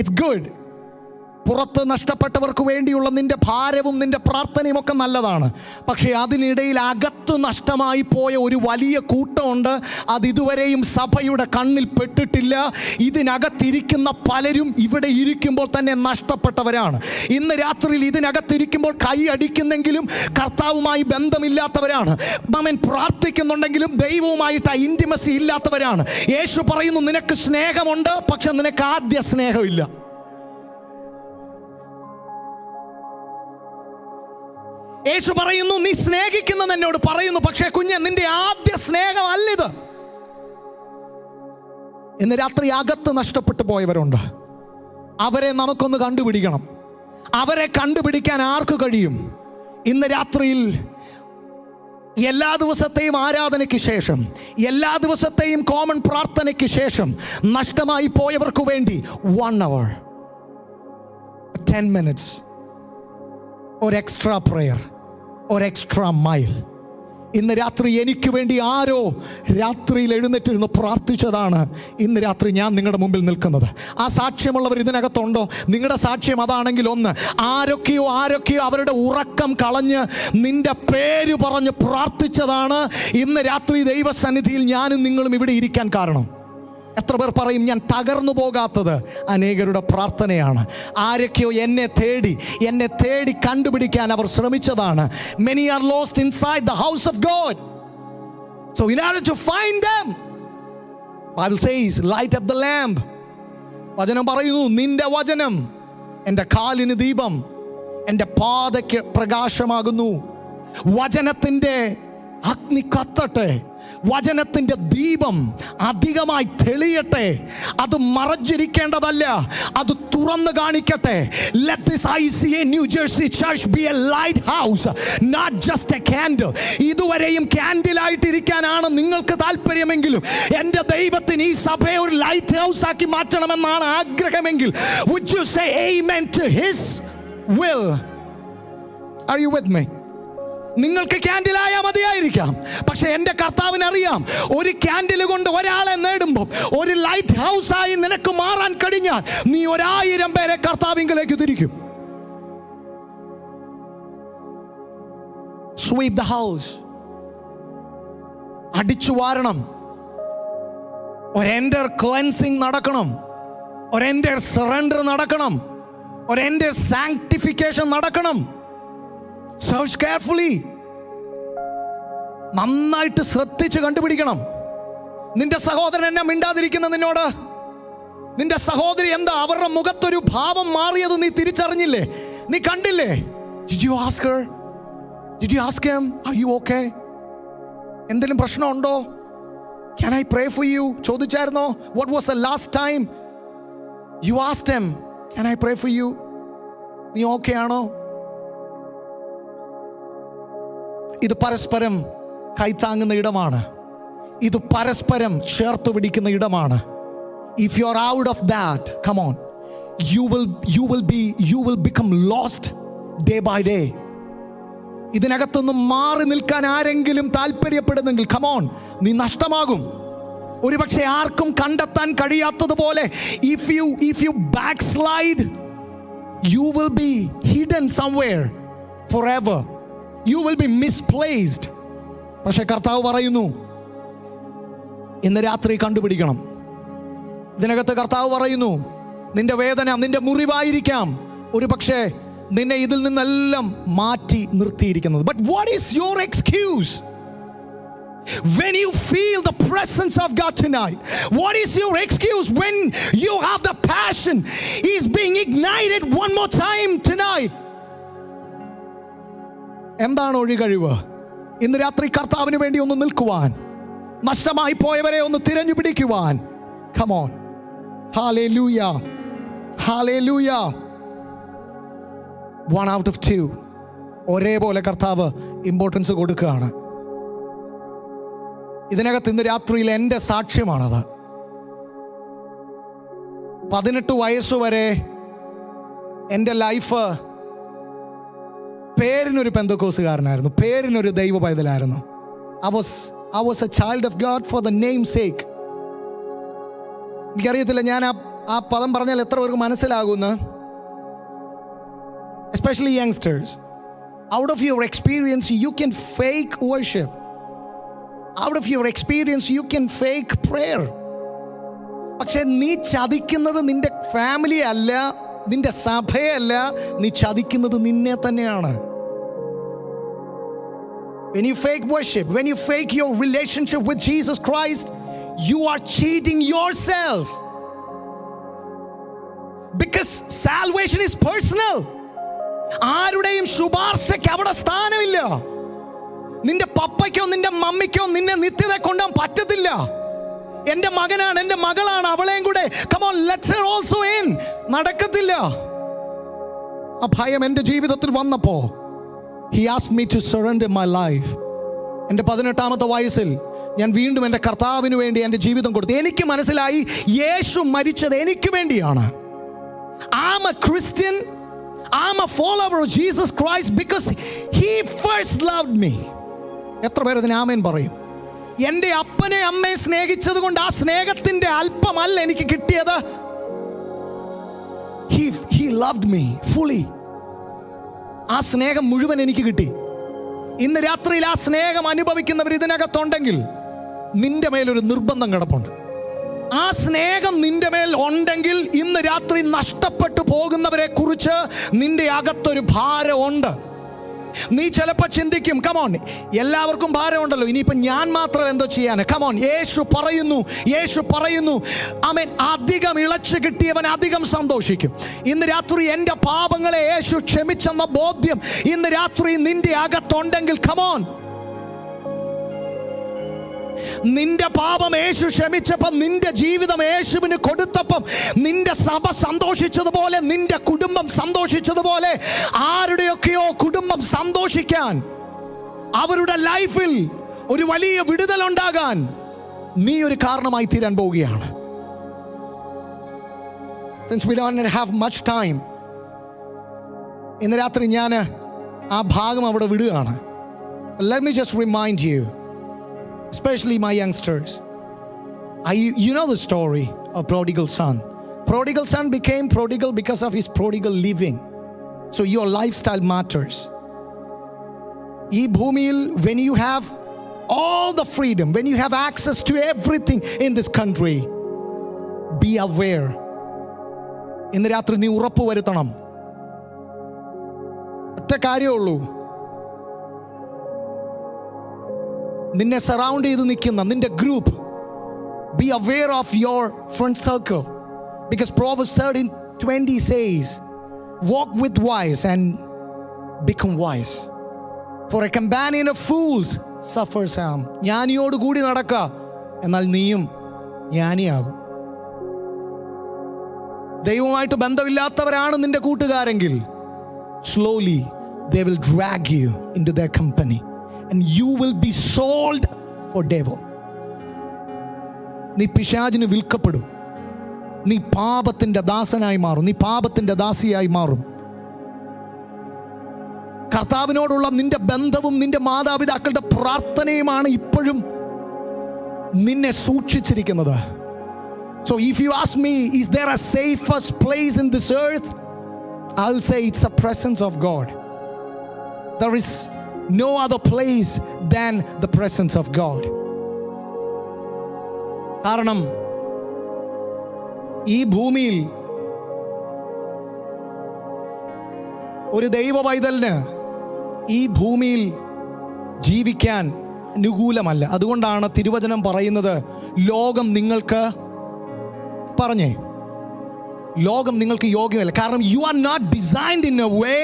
ഇറ്റ്സ് ഗുഡ്, പുറത്ത് നഷ്ടപ്പെട്ടവർക്ക് വേണ്ടിയുള്ള നിന്റെ ഭാരവും നിന്റെ പ്രാർത്ഥനയും ഒക്കെ നല്ലതാണ്. പക്ഷേ അതിനിടയിൽ അകത്ത് നഷ്ടമായി പോയ ഒരു വലിയ കൂട്ടമുണ്ട്. അതിതുവരെയും സഭയുടെ കണ്ണിൽ പെട്ടിട്ടില്ല. ഇതിനകത്തിരിക്കുന്ന പലരും ഇവിടെ ഇരിക്കുമ്പോൾ തന്നെ നഷ്ടപ്പെട്ടവരാണ്. ഇന്ന് രാത്രിയിൽ ഇതിനകത്തിരിക്കുമ്പോൾ കൈ അടിക്കുന്നെങ്കിലും കർത്താവുമായി ബന്ധമില്ലാത്തവരാണ്. അവൻ പ്രാർത്ഥിക്കുന്നുണ്ടെങ്കിലും ദൈവവുമായിട്ട് ആ ഇൻറ്റിമസി ഇല്ലാത്തവരാണ്. യേശു പറയുന്നു, നിനക്ക് സ്നേഹമുണ്ട്, പക്ഷെ നിനക്ക് ആദ്യ സ്നേഹമില്ല. യേശു പറയുന്നു, നീ സ്നേഹിക്കുന്നത് എന്നോട് പറയുന്നു, പക്ഷേ കുഞ്ഞെ, നിന്റെ ആദ്യ സ്നേഹമല്ലിത്. ഇന്ന് രാത്രി അകത്ത് നഷ്ടപ്പെട്ടു പോയവരുണ്ട്. അവരെ നമുക്കൊന്ന് കണ്ടുപിടിക്കണം. അവരെ കണ്ടുപിടിക്കാൻ ആർക്ക് കഴിയും? ഇന്ന് രാത്രിയിൽ എല്ലാ ദിവസത്തെയും ആരാധനയ്ക്ക് ശേഷം, എല്ലാ ദിവസത്തെയും കോമൺ പ്രാർത്ഥനയ്ക്ക് ശേഷം നഷ്ടമായി പോയവർക്ക് വേണ്ടി 1 hour, 10 minutes, ഒരു എക്സ്ട്രാ പ്രെയർ, ഒരു എക്സ്ട്രാ മൈൽ. ഇന്ന് രാത്രി എനിക്ക് വേണ്ടി ആരോ രാത്രിയിൽ എഴുന്നേറ്റിരുന്ന് പ്രാർത്ഥിച്ചതാണ് ഇന്ന് രാത്രി ഞാൻ നിങ്ങളുടെ മുമ്പിൽ നിൽക്കുന്നത്. ആ സാക്ഷ്യമുള്ളവർ ഇതിനകത്തുണ്ടോ? നിങ്ങളുടെ സാക്ഷ്യം അതാണെങ്കിൽ ഒന്ന്, ആരൊക്കെയോ അവരുടെ ഉറക്കം കളഞ്ഞ് നിന്റെ പേര് പറഞ്ഞ് പ്രാർത്ഥിച്ചതാണ് ഇന്ന് രാത്രി ദൈവസന്നിധിയിൽ ഞാനും നിങ്ങളും ഇവിടെ ഇരിക്കാൻ കാരണം. എത്ര പേർ പറയും, ഞാൻ തകർന്നു പോകാത്തത് അനേകരുടെ പ്രാർത്ഥനയാണ്. ആരൊക്കെയോ എന്നെ തേടി കണ്ടുപിടിക്കാൻ അവർ ശ്രമിച്ചതാണ്. Many are lost inside the house of God. So in order to find them, Bible says, light up the lamp. വചനം പറയുന്നു, നിന്റെ വചനം എൻ്റെ കാലിന് ദീപം, എൻ്റെ പാതയ്ക്ക് പ്രകാശമാകുന്നു. വചനത്തിൻ്റെ അഗ്നി കത്തട്ടെ, വചനത്തിൻ്റെ ദീപം അധികമായി തെളിയട്ടെ. അത് മറച്ചിരിക്കേണ്ടതല്ല, അത് തുറന്നു കാണിക്കട്ടെ. Let this ICA New Jersey Church be a lighthouse, not just a candle. ഇതുവരെയും ക്യാൻഡിലായിട്ടിരിക്കാനാണ് നിങ്ങൾക്ക് താല്പര്യമെങ്കിലും എൻ്റെ ദൈവത്തിന് ഈ സഭയെ ഒരു ലൈറ്റ് ഹൗസ് ആക്കി മാറ്റണമെന്നാണ് ആഗ്രഹമെങ്കിൽ, would you say amen to his will? Are you with me? നിങ്ങൾക്ക് ക്യാൻഡിലായാൽ മതിയായിരിക്കാം, പക്ഷെ എൻ്റെ കർത്താവിനറിയാം, ഒരു ക്യാൻഡിൽ കൊണ്ട് ഒരാളെ നേടുമ്പോൾ ഒരു ലൈറ്റ് ഹൗസായി നിനക്ക് മാറാൻ കഴിഞ്ഞാൽ നീ 1000 പേരെ കർത്താവിലേക്ക് തിരിക്കും. സ്വീപ് ദ ഹൗസ്, അടിച്ചു വാരണം. ഒരു എൻ്റർ ക്ലെൻസിങ് നടക്കണം, ഒരു എൻ്റർ സറണ്ടർ നടക്കണം, ഒരു എൻ്റർ സാങ്ക്ടിഫിക്കേഷൻ നടക്കണം. Search carefully. നന്നായിട്ട് ശ്രദ്ധിച്ച് കണ്ടുപിടിക്കണം. നിന്റെ സഹോദരൻ എന്നാ മിണ്ടാതിരിക്കുന്ന നിന്നോട്? നിന്റെ സഹോദരി എന്താ അവരുടെ മുഖത്തൊരു ഭാവം മാറിയത് നീ തിരിച്ചറിഞ്ഞില്ലേ? നീ കണ്ടില്ലേ? Did you ask her? Did you ask him? Are you okay? എന്തെങ്കിലും പ്രശ്നമുണ്ടോ? Can I pray for you? ചോദിച്ചായിരുന്നോ? What was the last time You asked him, can I pray for you? നീ ഓക്കെ ആണോ? ഇത് പരസ്പരം കൈത്താങ്ങുന്ന ഇടമാണ്. ഇത് പരസ്പരം ചേർത്ത് പിടിക്കുന്ന ഇടമാണ്. If you are out of that, come on, you will become lost day by day. ഇതിനകത്തൊന്ന് മാറി നിൽക്കാൻ ആരെങ്കിലും താല്പര്യപ്പെടുന്നെങ്കിൽ come on, നീ നഷ്ടമാകും. ഒരുപക്ഷെ ആർക്കും കണ്ടെത്താൻ കഴിയാത്തതുപോലെ if you backslide, you will be hidden somewhere forever. You will be misplaced. പക്ഷേ കർത്താവ് പറയുന്നു, ഇന്ന് രാത്രി കണ്ടുപിടിക്കണം. ഇതിനകത്ത് കർത്താവ് പറയുന്നു, നിന്റെ വേദന, നിന്റെ മുറിവായിരിക്കാം ഒരുപക്ഷെ നിന്നെ ഇതിൽ നിന്നെല്ലാം മാറ്റി നിർത്തിയിരിക്കുന്നത്. But what is your excuse? When you feel the presence of God tonight, what is your excuse when you have the passion is being ignited one more time tonight? എന്താണ് ഒഴികഴിവ്? ഇന്ന് രാത്രി കർത്താവിന് വേണ്ടി ഒന്ന് നിൽക്കുവാൻ, നഷ്ടമായി പോയവരെ ഒന്ന് തിരഞ്ഞു പിടിക്കുവാൻ. Come on. Hallelujah. Hallelujah. 1 out of 2 ഒരേപോലെ കർത്താവ് ഇമ്പോർട്ടൻസ് കൊടുക്കുകയാണ്. ഇതിനകത്ത് ഇന്ന് രാത്രിയിൽ എൻ്റെ സാക്ഷ്യമാണത്. 18 വയസ്സുവരെ എൻ്റെ ലൈഫ് പേരിനൊരു പെന്തക്കോസുകാരനായിരുന്നു, പേരിനൊരു ദൈവ പൈതലായിരുന്നു. I was a child of God for the name's sake. എനിക്കറിയത്തില്ല ഞാൻ ആ പദം പറഞ്ഞാൽ എത്ര പേർക്ക് മനസ്സിലാകുമെന്ന്. Especially youngsters, out of your experience you can fake worship. Out of your experience you can fake prayer. പക്ഷെ നീ ചതിക്കുന്നത് നിന്റെ ഫാമിലി അല്ല, നിന്റെ സഭയല്ല, നീ ചതിക്കുന്നത് നിന്നെ തന്നെയാണ്. When you fake worship, when you fake your relationship with Jesus Christ, you are cheating yourself. Because salvation is personal. ആരുടെയും ശുപാർശയ്ക്ക് അവിടെ സ്ഥാനമില്ല. നിന്റെ പപ്പയ്ക്കോ നിന്റെ മമ്മിക്കോ നിന്നെ നിത്യത കൊണ്ടാൻ പറ്റത്തില്ല. എൻ്റെ മകനാണ്, എൻ്റെ മകളാണ്, അവളെയും കൂടെ come on let her also in, നടക്കത്തില്ല. ആ ഭയം എൻ്റെ ജീവിതത്തിൽ വന്നപ്പോൾ he asked me to surrender my life. എൻ്റെ 18-ാമത്തെ വയസ്സിൽ ഞാൻ വീണ്ടും എൻ്റെ കർത്താവിന് വേണ്ടി എൻ്റെ ജീവിതം കൊടുത്തു. എനിക്ക് മനസ്സിലായി യേശു മരിച്ചത് എനിക്ക് വേണ്ടിയാണ്. I'm a Christian, I'm a follower of Jesus Christ because he first loved me. എത്ര പേര് ഇതിന് ആമേൻ പറയും? എൻ്റെ അപ്പനെ അമ്മയെ സ്നേഹിച്ചത് കൊണ്ട് ആ സ്നേഹത്തിൻ്റെ അല്പമല്ല എനിക്ക് കിട്ടിയത്. He loved me fully. ആ സ്നേഹം മുഴുവൻ എനിക്ക് കിട്ടി. ഇന്ന് രാത്രിയിൽ ആ സ്നേഹം അനുഭവിക്കുന്നവർ ഇതിനകത്തുണ്ടെങ്കിൽ നിന്റെ മേലൊരു നിർബന്ധം കിടപ്പുണ്ട്. ആ സ്നേഹം നിന്റെ മേൽ ഉണ്ടെങ്കിൽ ഇന്ന് രാത്രി നഷ്ടപ്പെട്ടു പോകുന്നവരെ കുറിച്ച് നിന്റെ അകത്തൊരു ഭാരമുണ്ട്. നീ ചിലപ്പോൾ ചിന്തിക്കും, കമോൺ എല്ലാവർക്കും ഭാരമുണ്ടല്ലോ, ഇനിയിപ്പം ഞാൻ മാത്രം എന്തോ ചെയ്യാൻ. കമോൺ, യേശു പറയുന്നു ആമേൻ, അധികം ഇളച്ചു കിട്ടിയവൻ അധികം സന്തോഷിക്കും. ഇന്ന് രാത്രി എൻ്റെ പാപങ്ങളെ യേശു ക്ഷമിച്ചെന്ന ബോധ്യം ഇന്ന് രാത്രി നിന്റെ അകത്തുണ്ടെങ്കിൽ കമോൺ, നിന്റെ പാപം യേശു ക്ഷമിച്ചപ്പം, നിന്റെ ജീവിതം യേശുവിന് കൊടുത്തപ്പം, നിന്റെ സഭ സന്തോഷിച്ചതുപോലെ, നിന്റെ കുടുംബം സന്തോഷിച്ചതുപോലെ ആരുടെയൊക്കെയോ കുടുംബം സന്തോഷിക്കാൻ, അവരുടെ ലൈഫിൽ ഒരു വലിയ വിടുതലുണ്ടാകാൻ നീ ഒരു കാരണമായി തീരാൻ പോവുകയാണ്. Since we don't have much time, ഇന്ന് രാത്രി ഞാൻ ആ ഭാഗം അവിടെ വിടുകയാണ്. Let me just remind you, especially my youngsters, you know the story of prodigal son. Prodigal son became prodigal because of his prodigal living. So your lifestyle matters. Ee bhumiyil, when you have all the freedom, when you have access to everything in this country, be aware. ഇന്ന് രാത്രി നീ ഉറപ്പ് വരുത്തണം. ഒറ്റ കാര്യമുള്ളൂ, നിന്നെ surround ചെയ്ത് നിൽക്കുന്ന നിന്റെ group, be aware of your friend circle, because Proverbs 13:20 says, walk with wise and become wise, for a companion of fools suffers harm. ജ്ഞാനിയോട് കൂടി നടക്കുക, എന്നാൽ നീയും ജ്ഞാനിയാകും. ദൈവവുമായിട്ട് ബന്ധമില്ലാത്തവരാണ് നിന്റെ കൂട്ടുകാരെങ്കിൽ, slowly they will drag you into their company and you will be sold for devil. നീ പിശാചിന് വിൽക്കപ്പെടും. നീ പാപത്തിൻ്റെ ദാസനായി മാറും. നീ പാപത്തിൻ്റെ ദാസിയായി മാറും. കർത്താവിനോടുള്ള നിന്റെ ബന്ധവും നിന്റെ മാതാപിതാക്കളുടെ പ്രാർത്ഥനയുമാണ് ഇപ്പോഴും നിന്നെ സൂക്ഷിച്ചിരിക്കുന്നത്. So if you ask me, is there a safest place in this earth? I'll say it's the presence of God. There is no other place than the presence of God. കാരണം ഈ ഭൂമിയിൽ ഒരു ദൈവ പൈതലിന് ഈ ഭൂമിയിൽ ജീവിക്കാൻ അനുകൂലമല്ല. അതുകൊണ്ടാണ് തിരുവചനം പറയുന്നത്, ലോകം നിങ്ങൾക്ക് പറഞ്ഞേ, ലോകം നിങ്ങൾക്ക് യോഗ്യമല്ല. കാരണം you are not designed in a way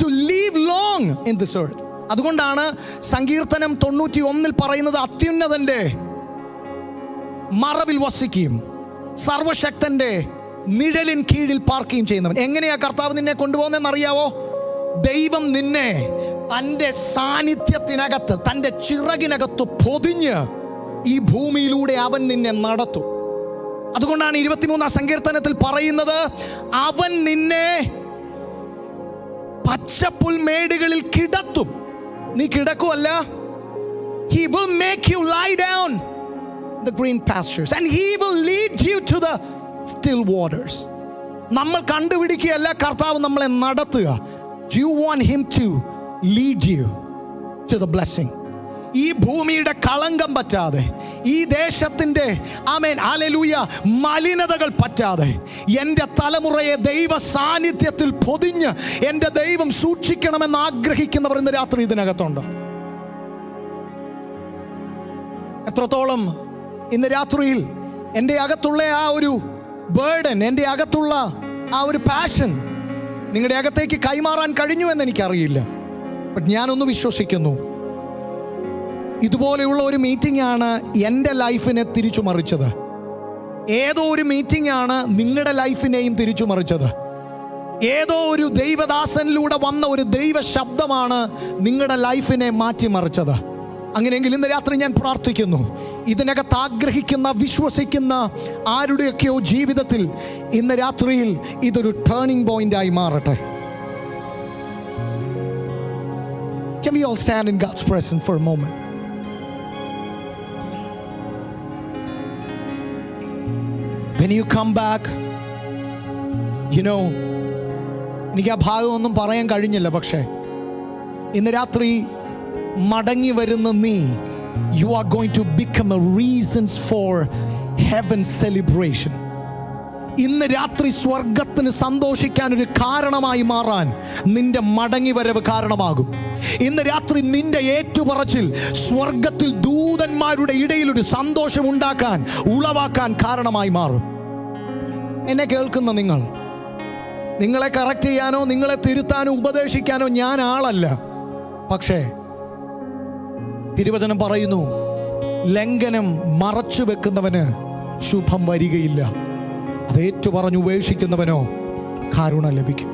to live long in this earth. അതുകൊണ്ടാണ് സങ്കീർത്തനം 91 പറയുന്നത്, അത്യുന്നതന്റെ മറവിൽ വസിക്കുകയും സർവശക്തന്റെ നിഴലിൻ കീഴിൽ പാർക്കുകയും ചെയ്യുന്നവൻ. എങ്ങനെയാ കർത്താവ് നിന്നെ കൊണ്ടുപോകുന്നതെന്ന് അറിയാവോ? ദൈവം നിന്നെ തൻ്റെ സാന്നിധ്യത്തിനകത്ത്, തൻ്റെ ചിറകിനകത്ത് പൊതിഞ്ഞ് ഈ ഭൂമിയിലൂടെ അവൻ നിന്നെ നടത്തും. അതുകൊണ്ടാണ് 23 സങ്കീർത്തനത്തിൽ പറയുന്നത്, അവൻ നിന്നെ പച്ചപ്പുൽമേടുകളിൽ കിടത്തും. നീ കിടക്കുമല്ല, he will make you lie down the green pastures and he will lead you to the still waters. നമ്മൾ കണ്ടുപിടിക്കുകയല്ല, കർത്താവ് നമ്മളെ നടത്തുക. Do you want him to lead you to the blessing? ഈ ഭൂമിയുടെ കളങ്കം പറ്റാതെ, ഈ ദേശത്തിൻ്റെ ആമേൻ ഹല്ലേലൂയ മലിനതകൾ പറ്റാതെ എൻ്റെ തലമുറയെ ദൈവ സാന്നിധ്യത്തിൽ പൊതിഞ്ഞ് എൻ്റെ ദൈവം സൂക്ഷിക്കണമെന്ന് ആഗ്രഹിക്കുന്നവർ ഇന്ന് രാത്രി ഇതിനകത്തുണ്ട്. എത്രത്തോളം ഇന്ന് രാത്രിയിൽ എൻ്റെ അകത്തുള്ള ആ ഒരു ബേർഡൻ, എൻ്റെ അകത്തുള്ള ആ ഒരു പാഷൻ നിങ്ങളുടെ അകത്തേക്ക് കൈമാറാൻ കഴിഞ്ഞു എന്ന് എനിക്കറിയില്ല. ബട്ട് ഞാനൊന്ന് വിശ്വസിക്കുന്നു, ഇതുപോലെയുള്ള ഒരു മീറ്റിംഗ് ആണ് എൻ്റെ ലൈഫിനെ തിരിച്ചു മറിച്ചത്. ഏതോ ഒരു മീറ്റിംഗ് ആണ് നിങ്ങളുടെ ലൈഫിനെയും തിരിച്ചു മറിച്ചത്. ഏതോ ഒരു ദൈവദാസനിലൂടെ വന്ന ഒരു ദൈവ ശബ്ദമാണ് നിങ്ങളുടെ ലൈഫിനെ മാറ്റിമറിച്ചത്. അങ്ങനെയെങ്കിൽ ഇന്ന് രാത്രി ഞാൻ പ്രാർത്ഥിക്കുന്നു, ഇതിനകത്ത് ആഗ്രഹിക്കുന്ന, വിശ്വസിക്കുന്ന ആരുടെയൊക്കെയോ ജീവിതത്തിൽ ഇന്ന് രാത്രിയിൽ ഇതൊരു ടേണിംഗ് പോയിന്റായി മാറട്ടെ. Can we all stand in God's presence for a moment? When you come back, you know, എനിക്ക് ആ ഭാഗമൊന്നും പറയാൻ കഴിഞ്ഞില്ല, പക്ഷേ ഇന്ന് രാത്രി മടങ്ങി വരുന്ന നീ, you are going to become a reasons for heaven's celebration. ഇന്ന് രാത്രി സ്വർഗത്തിന് സന്തോഷിക്കാൻ ഒരു കാരണമായി മാറാൻ നിന്റെ മടങ്ങി വരവ് കാരണമാകും. ഇന്ന് രാത്രി നിന്റെ ഏറ്റുപറച്ചിൽ സ്വർഗത്തിൽ ദൂതന്മാരുടെ ഇടയിൽ ഒരു സന്തോഷം ഉണ്ടാക്കാൻ, ഉളവാക്കാൻ കാരണമായി മാറും. എന്നെ കേൾക്കുന്ന നിങ്ങളെ കറക്റ്റ് ചെയ്യാനോ നിങ്ങളെ തിരുത്താനോ ഉപദേശിക്കാനോ ഞാൻ ആളല്ല. പക്ഷേ തിരുവചനം പറയുന്നു, ലംഘനം മറച്ചു വെക്കുന്നവന് ശുഭം വരികയില്ല, അത് ഏറ്റുപറഞ്ഞ് ഉപേക്ഷിക്കുന്നവനോ കരുണ ലഭിക്കും.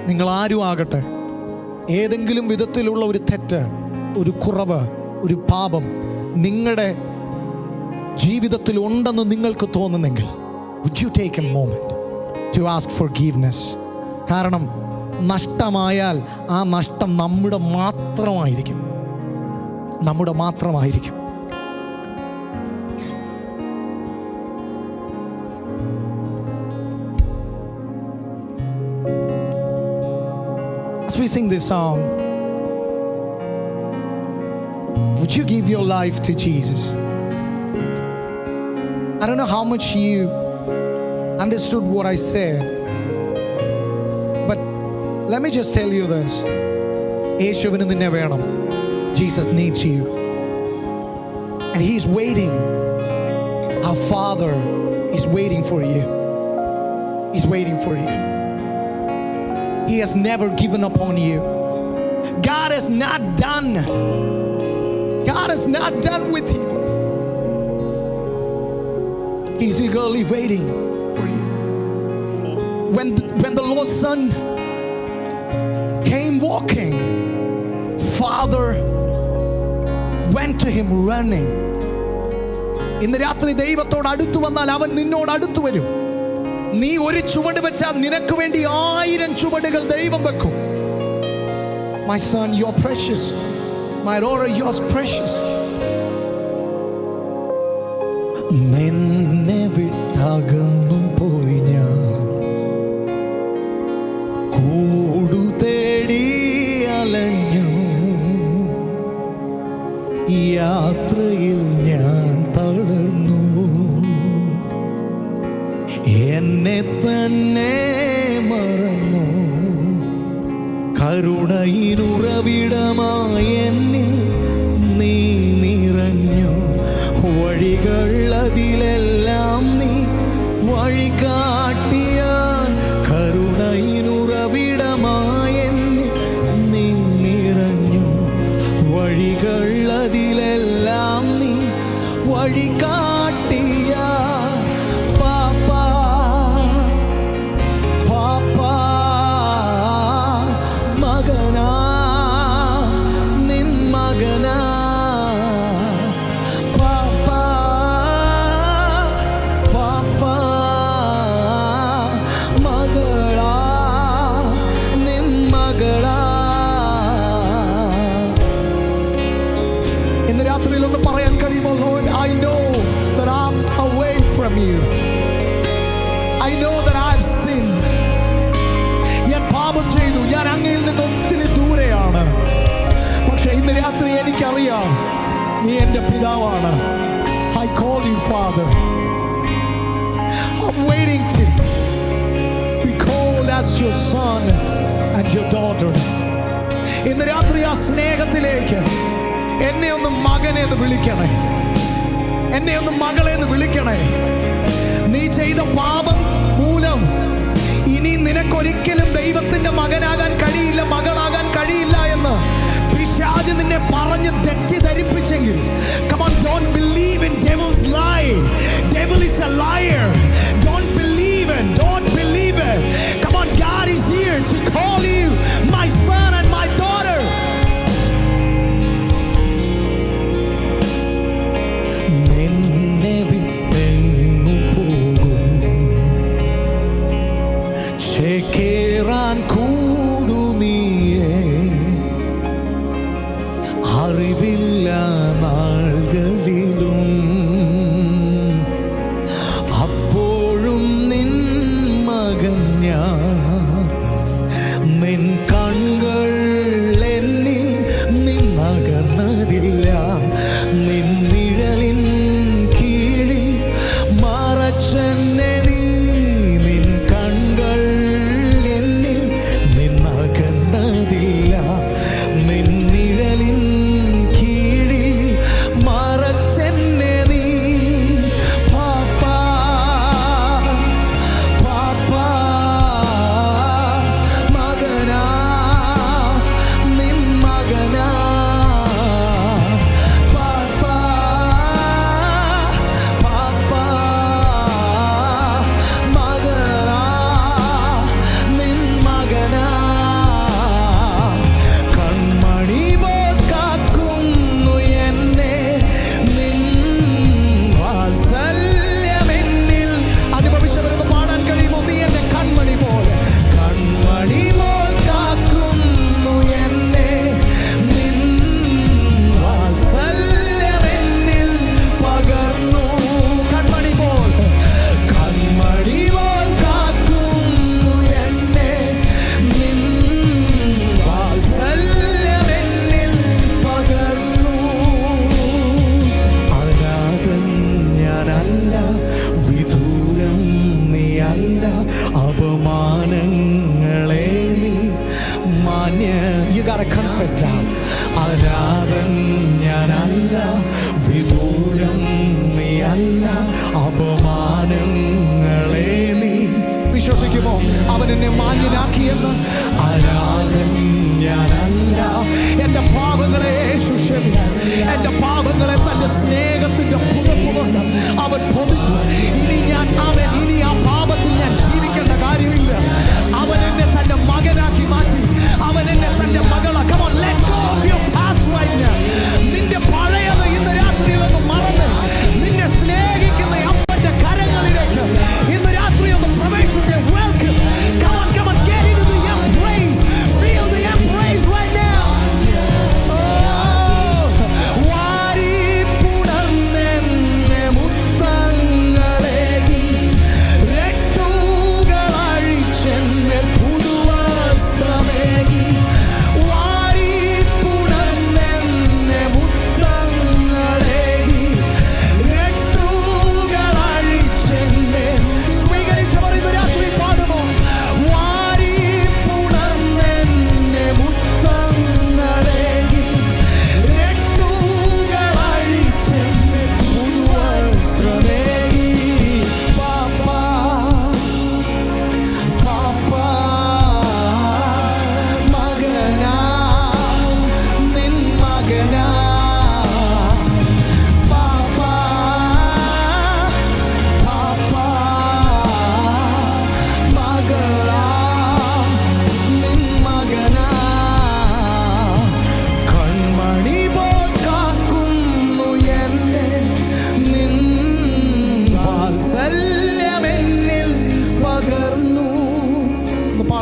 നിങ്ങൾ ആരും ആകട്ടെ, ഏതെങ്കിലും വിധത്തിലുള്ള ഒരു തെറ്റ്, ഒരു കുറവ്, ഒരു പാപം നിങ്ങളുടെ ജീവിതത്തിൽ ഉണ്ടെന്ന് നിങ്ങൾക്ക് തോന്നുന്നെങ്കിൽ, would you take a moment to ask forgiveness? കാരണം നഷ്ടമായാൽ ആ നഷ്ടം നമ്മുടെ മാത്രമായിരിക്കും. As we sing this song, would you give your life to Jesus? I don't know how much you understood what I said, but let me just tell you this. യേശുവിന് നിന്നെ വേണം. Jesus needs you, and he's waiting. Our Father is waiting for you. He's waiting for you. He has never given up on you. God is not done. God is not done with you. He's eagerly waiting for you. when the Lord's Son came walking, Father went to him running. ഇന്ന് രാത്രി ദൈവത്തോട് അടുത്തു വന്നാൽ അവൻ നിന്നോട് അടുത്തു വരും. നീ ഒരു ചുവട് വെച്ചാൽ നിനക്ക് വേണ്ടി 1000 ചുവടുകൾ ദൈവം വെക്കും. My son, you're precious. My daughter, you're precious. നിന്നെ വിട്ടകന്നു പോയി ഞാൻ, കൂടു തേടി അലഞ്ഞു, യാത്രയിൽ ഞാൻ തളർന്നു, എന്നെ തന്നെ മറന്നു. കരുണയിനുറവിടമായി എന്നിൽ നീ നിറഞ്ഞു. വഴികൾ അതിലെല്ലാം നീ വഴി കാട്ടിയ, കരുണയിനുറവിടമായി എന്നിൽ നീ നിറഞ്ഞു. വഴികൾ അതിലെല്ലാം നീ വഴി കാട്ടിയ. പാപ്പാ പാപ്പാ മകനാ നിൻ മകനാ. പാപ്പാ പാപ്പാ മകളാ നിൻ മകളാ. ഇന്ന് രാത്രിയിൽ ഒന്ന് പറയാൻ കഴിയുമോ? Lord, I know that I'm away from you. I know that I've sinned. ഞാൻ പാപം ചെയ്തു, ഞാൻ അങ്ങയിൽ നിന്ന് ഒത്തിരി ദൂരെയാണ്. പക്ഷേ ഇന്ന് രാത്രി എനിക്കറിയാം നീ എൻ്റെ പിതാവാണ്. I call you Father. I'm waiting to be called as your son and your daughter. ഇന്ന് രാത്രി ആ സ്നേഹത്തിലേക്ക് എന്നെ ഒന്ന് മകനെ എന്ന് വിളിക്കണേ, എന്നെ ഒന്ന് മകളെ എന്ന് വിളിക്കണേ. നീ ചെയ്ത പാപം മൂലം ഇനി നിനക്കൊരിക്കലും ദൈവത്തിന്റെ മകനാകാൻ കഴിയില്ല, മകളാകാൻ കഴിയില്ല എന്ന് പിശാച് നിന്നെ പറഞ്ഞ് തെറ്റിദ്ധരിപ്പിച്ചെങ്കിൽ, come on, don't believe in devil's lie. Devil is a liar. Don't believe it. Don't believe it. Come on, God is here to call you my son and my daughter. നിന്നെ വിട്ടെങ്ങു പോകും, ചേക്കേറാൻ കൂടു നീയേ, അറിവില്ല നാളുകളിലും അപ്പോഴും നിൻ മകൻ ഞാൻ. നിൻ കണ്ണുകൾ എന്നിൽ നിന്നകന്നതില്ല, നിൻ നിഴലിൻ കീഴിൽ മറച്ചെന്നെ നീ. നിൻ കണ്ണുകൾ എന്നിൽ നിന്നകന്നതില്ല, നിൻ നിഴലിൻ കീഴിൽ മറച്ചെന്നെ നീ. പാപ്പാ പാപ്പാ മകനാ നിൻ മകനാ. പാപ്പാ പാപ്പാ മകനാ നിൻ മകനാ. കൺമണി പോൽ കാക്കുന്നു എന്നെ നിൻ വാത്സല്യമെന്നിൽ. അനുഭവിച്ചവരൊന്ന് പാടാൻ കഴിയുമോ? നീ എന്റെ കൺമണി പോലെ, കൺമണി പോൽ കാക്കുന്നു എന്നെ നിൻ വാത്സല്യമെന്നിൽ പകർന്നു. കൺമണി പോൽ, കൺമണി പോൽ കാക്കുന്നു എന്നെ നിൻ വാത്സല്യമെന്നിൽ പകർന്നു. അനാഥൻ ഞാനല്ല, വിദൂരം നീയല്ല, അപമാനങ്ങളെ നീ മാന്യ. You gotta confess that. അനാഥൻ ഞാനല്ല, വിദൂരം നീയല്ല, അപമാനങ്ങളെ നീ. വിശ്വസിക്കുമോ അവൻ എന്നെ മാന്യനാക്കിയെന്ന്? അനാഥൻ ഞാനല്ല, എൻ്റെ പാപങ്ങളെ യേശു ക്ഷമിച്ചു. എൻ്റെ പാപങ്ങളെ തൻ്റെ സ്നേഹത്തിൻ്റെ പുതപ്പ് കൊണ്ട് അവൻ പൊതിഞ്ഞു. ഇനി ആ പാപത്തിൽ ഞാൻ ജീവിക്കേണ്ട കാര്യമില്ല.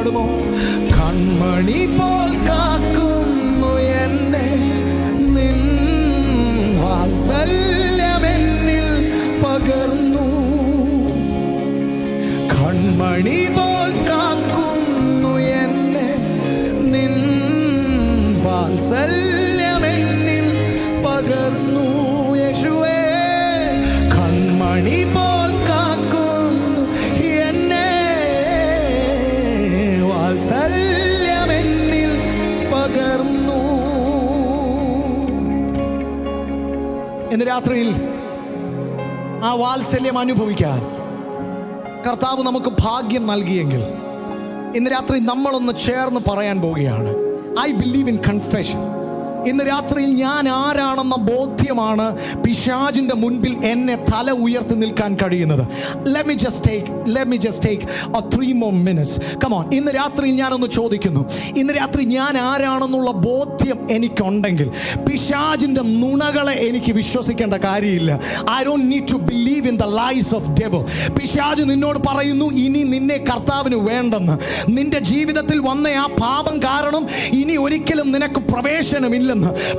പാടുമോ? കൺമണി പോൽ കാക്കുന്നു എന്നെ നിൻ വാത്സല്യമെന്നിൽ പകർന്നു. കൺമണി പോൽ കാക്കുന്നു എന്നെ നിൻ വാത്സല്യമെന്നിൽ പകർന്നു. യേശുവേ, കൺമണി പോൽ കാക്കുന്നു എന്നെ വാത്സല്യമെന്നിൽ പകർന്നു. ഇന്ന് രാത്രിയിൽ ആ വാത്സല്യം അനുഭവിക്കാൻ കർത്താവ് നമുക്ക് ഭാഗ്യം നൽകിയെങ്കിൽ ഇന്ന് രാത്രി നമ്മളൊന്ന് ചേർന്ന് പറയാൻ പോവുകയാണ്, ഐ ബിലീവ് ഇൻ കൺഫെഷൻ. ഇന്ന് രാത്രിയിൽ ഞാൻ ആരാണെന്ന ബോധ്യമാണ് പിശാചിൻ്റെ മുൻപിൽ എന്നെ തല ഉയർത്തി നിൽക്കാൻ കഴിയുന്നത്. Let me just take 3 more minutes. Come on. ഇന്ന് രാത്രിയിൽ ഞാനൊന്ന് ചോദിക്കുന്നു, ഇന്ന് രാത്രി ഞാൻ ആരാണെന്നുള്ള ബോധ്യം എനിക്കുണ്ടെങ്കിൽ പിശാചിൻ്റെ നുണകളെ എനിക്ക് വിശ്വസിക്കേണ്ട കാര്യമില്ല. I don't need to believe in the lies of devil. പിശാച് നിന്നോട് പറയുന്നു ഇനി നിന്നെ കർത്താവിന് വേണ്ടെന്ന്. നിന്റെ ജീവിതത്തിൽ വന്ന ആ പാപം കാരണം ഇനി ഒരിക്കലും നിനക്ക് പ്രവേശനമില്ല.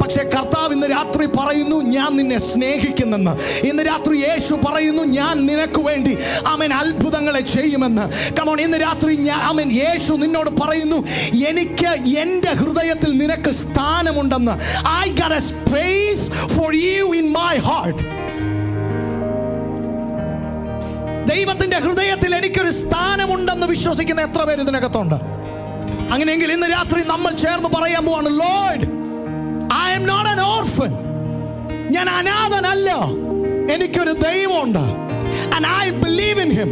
പക്ഷേ കർത്താവ് ഇന്ന് രാത്രി പറയുന്നു ഞാൻ നിന്നെ സ്നേഹിക്കുന്നെന്ന്. ഇന്ന് രാത്രി യേശു പറയുന്നു ഞാൻ നിനക്ക് വേണ്ടി ആമേൻ അത്ഭുതങ്ങളെ ചെയ്യുമെന്ന്. കമോൺ, ഇന്ന് രാത്രി ആമേൻ യേശു നിന്നോട് പറയുന്നു എനിക്ക് എൻ്റെ ഹൃദയത്തിൽ നിനക്ക് സ്ഥാനമുണ്ടെന്ന്. I got a space for you in my heart. ദൈവത്തിൻ്റെ ഹൃദയത്തിൽ എനിക്കൊരു സ്ഥാനമുണ്ടെന്ന് വിശ്വസിക്കുന്ന എത്ര പേര് ഇതിനകത്തുണ്ട്? അങ്ങനെയെങ്കിൽ ഇന്ന് രാത്രി നമ്മൾ ചേർന്ന് പറയാൻ പോവാണ്, Lord, I am not an orphan. ഞാൻ അനാഥനല്ല, എനിക്കൊരു ദൈവമുണ്ട്. And I believe in him.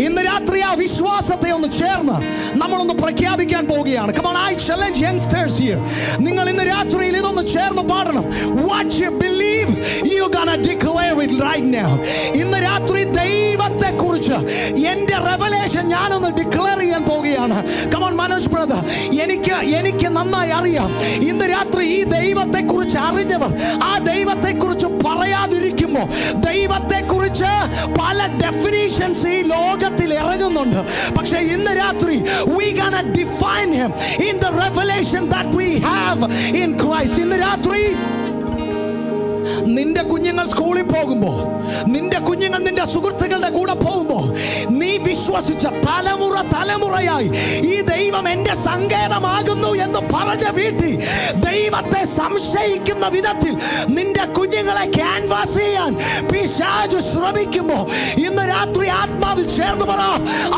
ഇന്ന് രാത്രി ആ വിശ്വാസത്തെ ഒന്ന് ചേർന്ന് നമ്മളൊന്ന് പ്രഖ്യാപിക്കാൻ പോവുകയാണ്. Come on, I challenge youngsters here. നിങ്ങൾ ഇന്ന് രാത്രിയിൽ ഇതൊന്ന് ചേർന്ന് പാടണം. What you believe, you're gonna declare it right now. ഇന്ന് രാത്രി ദൈവത്തെ കുറിച്ച് എൻ്റെ റെവലേഷൻ ഞാനൊന്ന് ഡിക്ലെയർ ചെയ്യാൻ പോവുകയാണ്. Come on, മനോജ് ബ്രദർ, എനിക്ക് നന്നായി അറിയാം ഇന്ന് രാത്രി ഈ ദൈവത്തെ കുറിച്ച് അറിഞ്ഞവർ ആ ദൈവത്തെ കുറിച്ച് പറയാതിരിക്കുമ്പോൾ ദൈവത്തെ കുറിച്ച് പല ഡെഫിനിഷൻസ് ഈ ലോകത്തിൽ ഇറങ്ങുന്നുണ്ട്. പക്ഷേ ഇന്ന് രാത്രി we gonna define him in the revelation that we have in Christ. ഇന്ന് രാത്രി നിന്റെ കുഞ്ഞുങ്ങൾ സ്കൂളിൽ പോകുമ്പോൾ, നിന്റെ കുഞ്ഞുങ്ങൾ നിന്റെ സുഹൃത്തുക്കളുടെ കൂടെ പോകുമ്പോൾ നീ വിശ്വസിച്ച തലമുറയായി ഈ ദൈവം എൻ്റെ സങ്കേതമാകുന്നു എന്ന് പറഞ്ഞ വീട്ടിൽ ദൈവത്തെ സംശയിക്കുന്ന വിധത്തിൽ നിന്റെ കുഞ്ഞുങ്ങളെ ക്യാൻവാസ് ചെയ്യാൻ പിശാച് ശ്രമിക്കുമ്പോൾ ഇന്ന് രാത്രി ആത്മാവിൽ ചേർന്ന് പറ,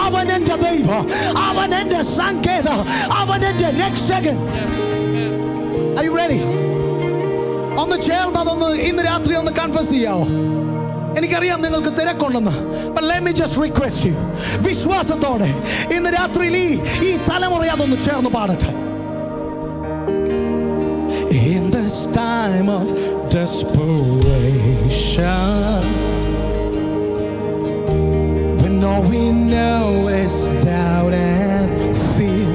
അവൻ എൻ്റെ ദൈവം, അവൻ എൻ്റെ സങ്കേതം, അവൻ എൻ്റെ രക്ഷകൻ. Are you ready? ഒന്ന് ചേർന്ന് അതൊന്ന് ഇന്ന് രാത്രി ഒന്ന് കൺഫസ് ചെയ്യാവോ? എനിക്കറിയാം നിങ്ങൾക്ക് തിരക്കുണ്ടെന്ന്. But let me just request you, വിശ്വാസത്തോടെ ഇന്ന് രാത്രിയിൽ ഈ തലമുറ അതൊന്ന് ചേർന്ന് പാടട്ടെ. In this time of desperation, when all we know is doubt and fear,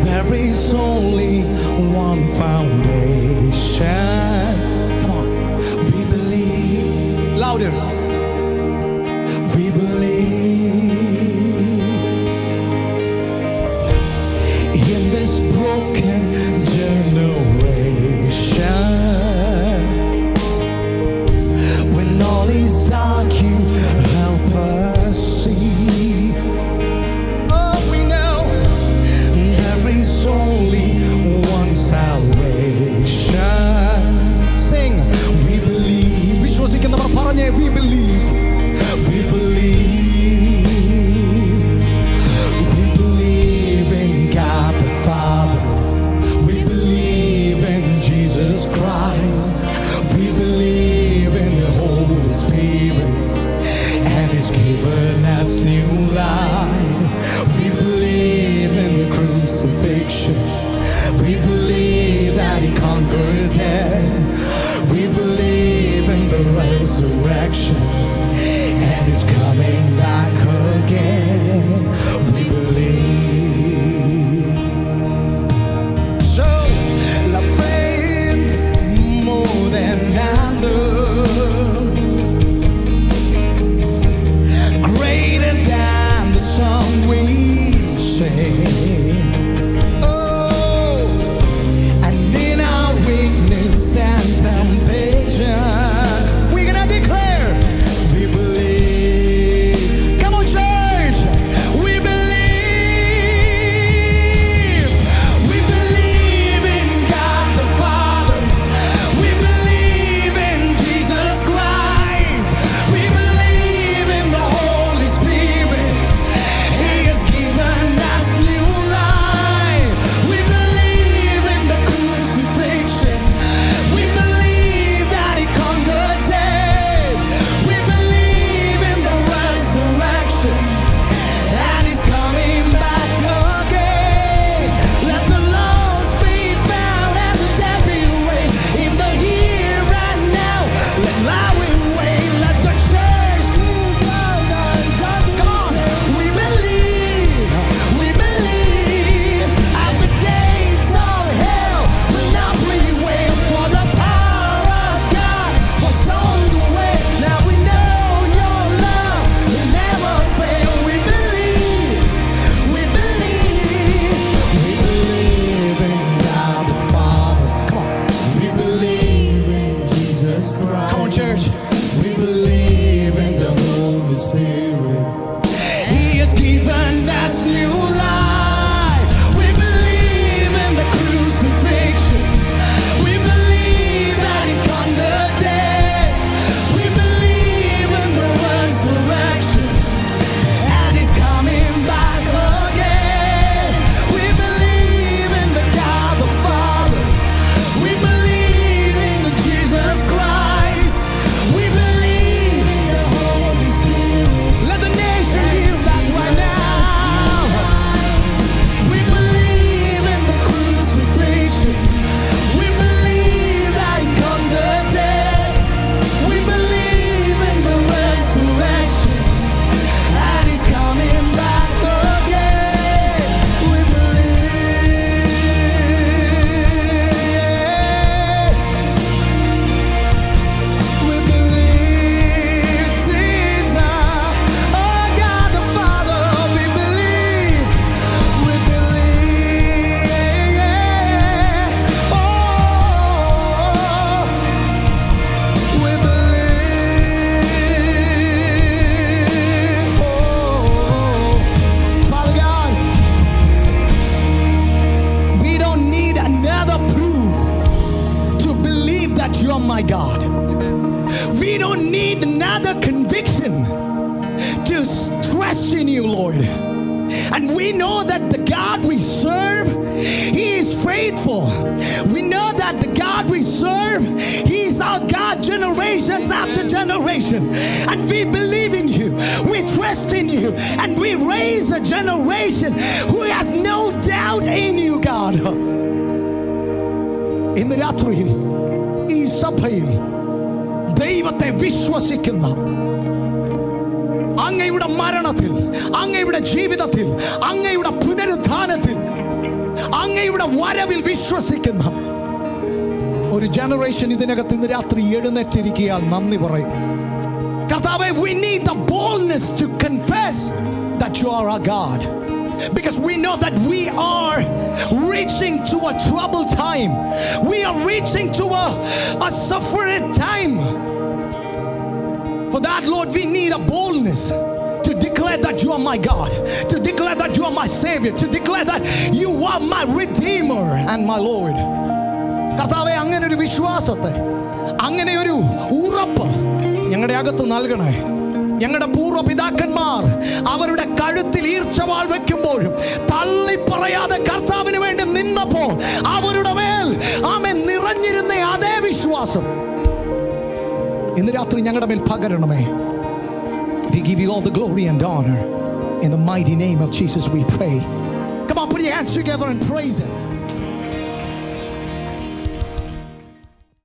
there is only one foundation. Come on. We believe. Louder. We believe. In this broken generation, when all is dark, you help us see. Oh, we know there is only one salvation. Sing, we believe. വിശ്വസിക്കുന്നവർ പറഞ്ഞേ, we believe. We believe. We believe in God the Father. We believe in Jesus Christ. We believe in the Holy Spirit, and He's given us new life. We believe in the crucifixion. We believe that He conquered death. We believe in the resurrection. don't need another conviction to trust in you, Lord. And we know that the God we serve, He is faithful. We know that the God we serve, He is our God generations after generation. And we believe in you. We trust in you. And we raise a generation who has no doubt in you, God. ഇന്ന് രാത്രിയിൽ ഈ സഭയിൽ ദൈവത്തെ വിശ്വസിക്കുന്ന, അങ്ങയുടെ മരണത്തിൽ, അങ്ങയുടെ ജീവിതത്തിൽ, അങ്ങയുടെ പുനരുത്ഥാനത്തിൽ, അങ്ങയുടെ വരവിൽ വിശ്വസിക്കുന്ന ഒരു ജനറേഷൻ ഇതിനകത്ത് ഇന്ന് രാത്രി എഴുന്നേറ്റിരിക്കുക. നന്ദി പറയും കർത്താവേ. We need the boldness to confess that you are our God, because we know that we are reaching to a troubled time. We are reaching to a suffering time. For that, Lord, we need a boldness to declare that you are my God, to declare that you are my Savior, to declare that you are my Redeemer and my Lord. കർത്താവേ, അങ്ങനെ ഒരു വിശ്വാസത്തെ, അങ്ങനെ ഒരു ഉറപ്പ് ഞങ്ങളുടെ അകത്ത് നൽകണേ. ഞങ്ങളുടെ പൂർവ്വപിതാക്കന്മാർ അവരുടെ കഴുത്തിൽ ഈർച്ചവാൾ വെക്കുമ്പോഴും തള്ളിപ്പറയാതെ കർത്താവിന് വേണ്ടി നിന്നപ്പോൾ അവരുടെ മേൽ ആമേൻ നിറഞ്ഞിരുന്ന അതേ വിശ്വാസം ഇന്ന് രാത്രി ഞങ്ങളുടെ മേൽ പകരണമേ. We give you all the glory and honor. In the mighty name of Jesus we pray. Come on, put your hands together and praise Him.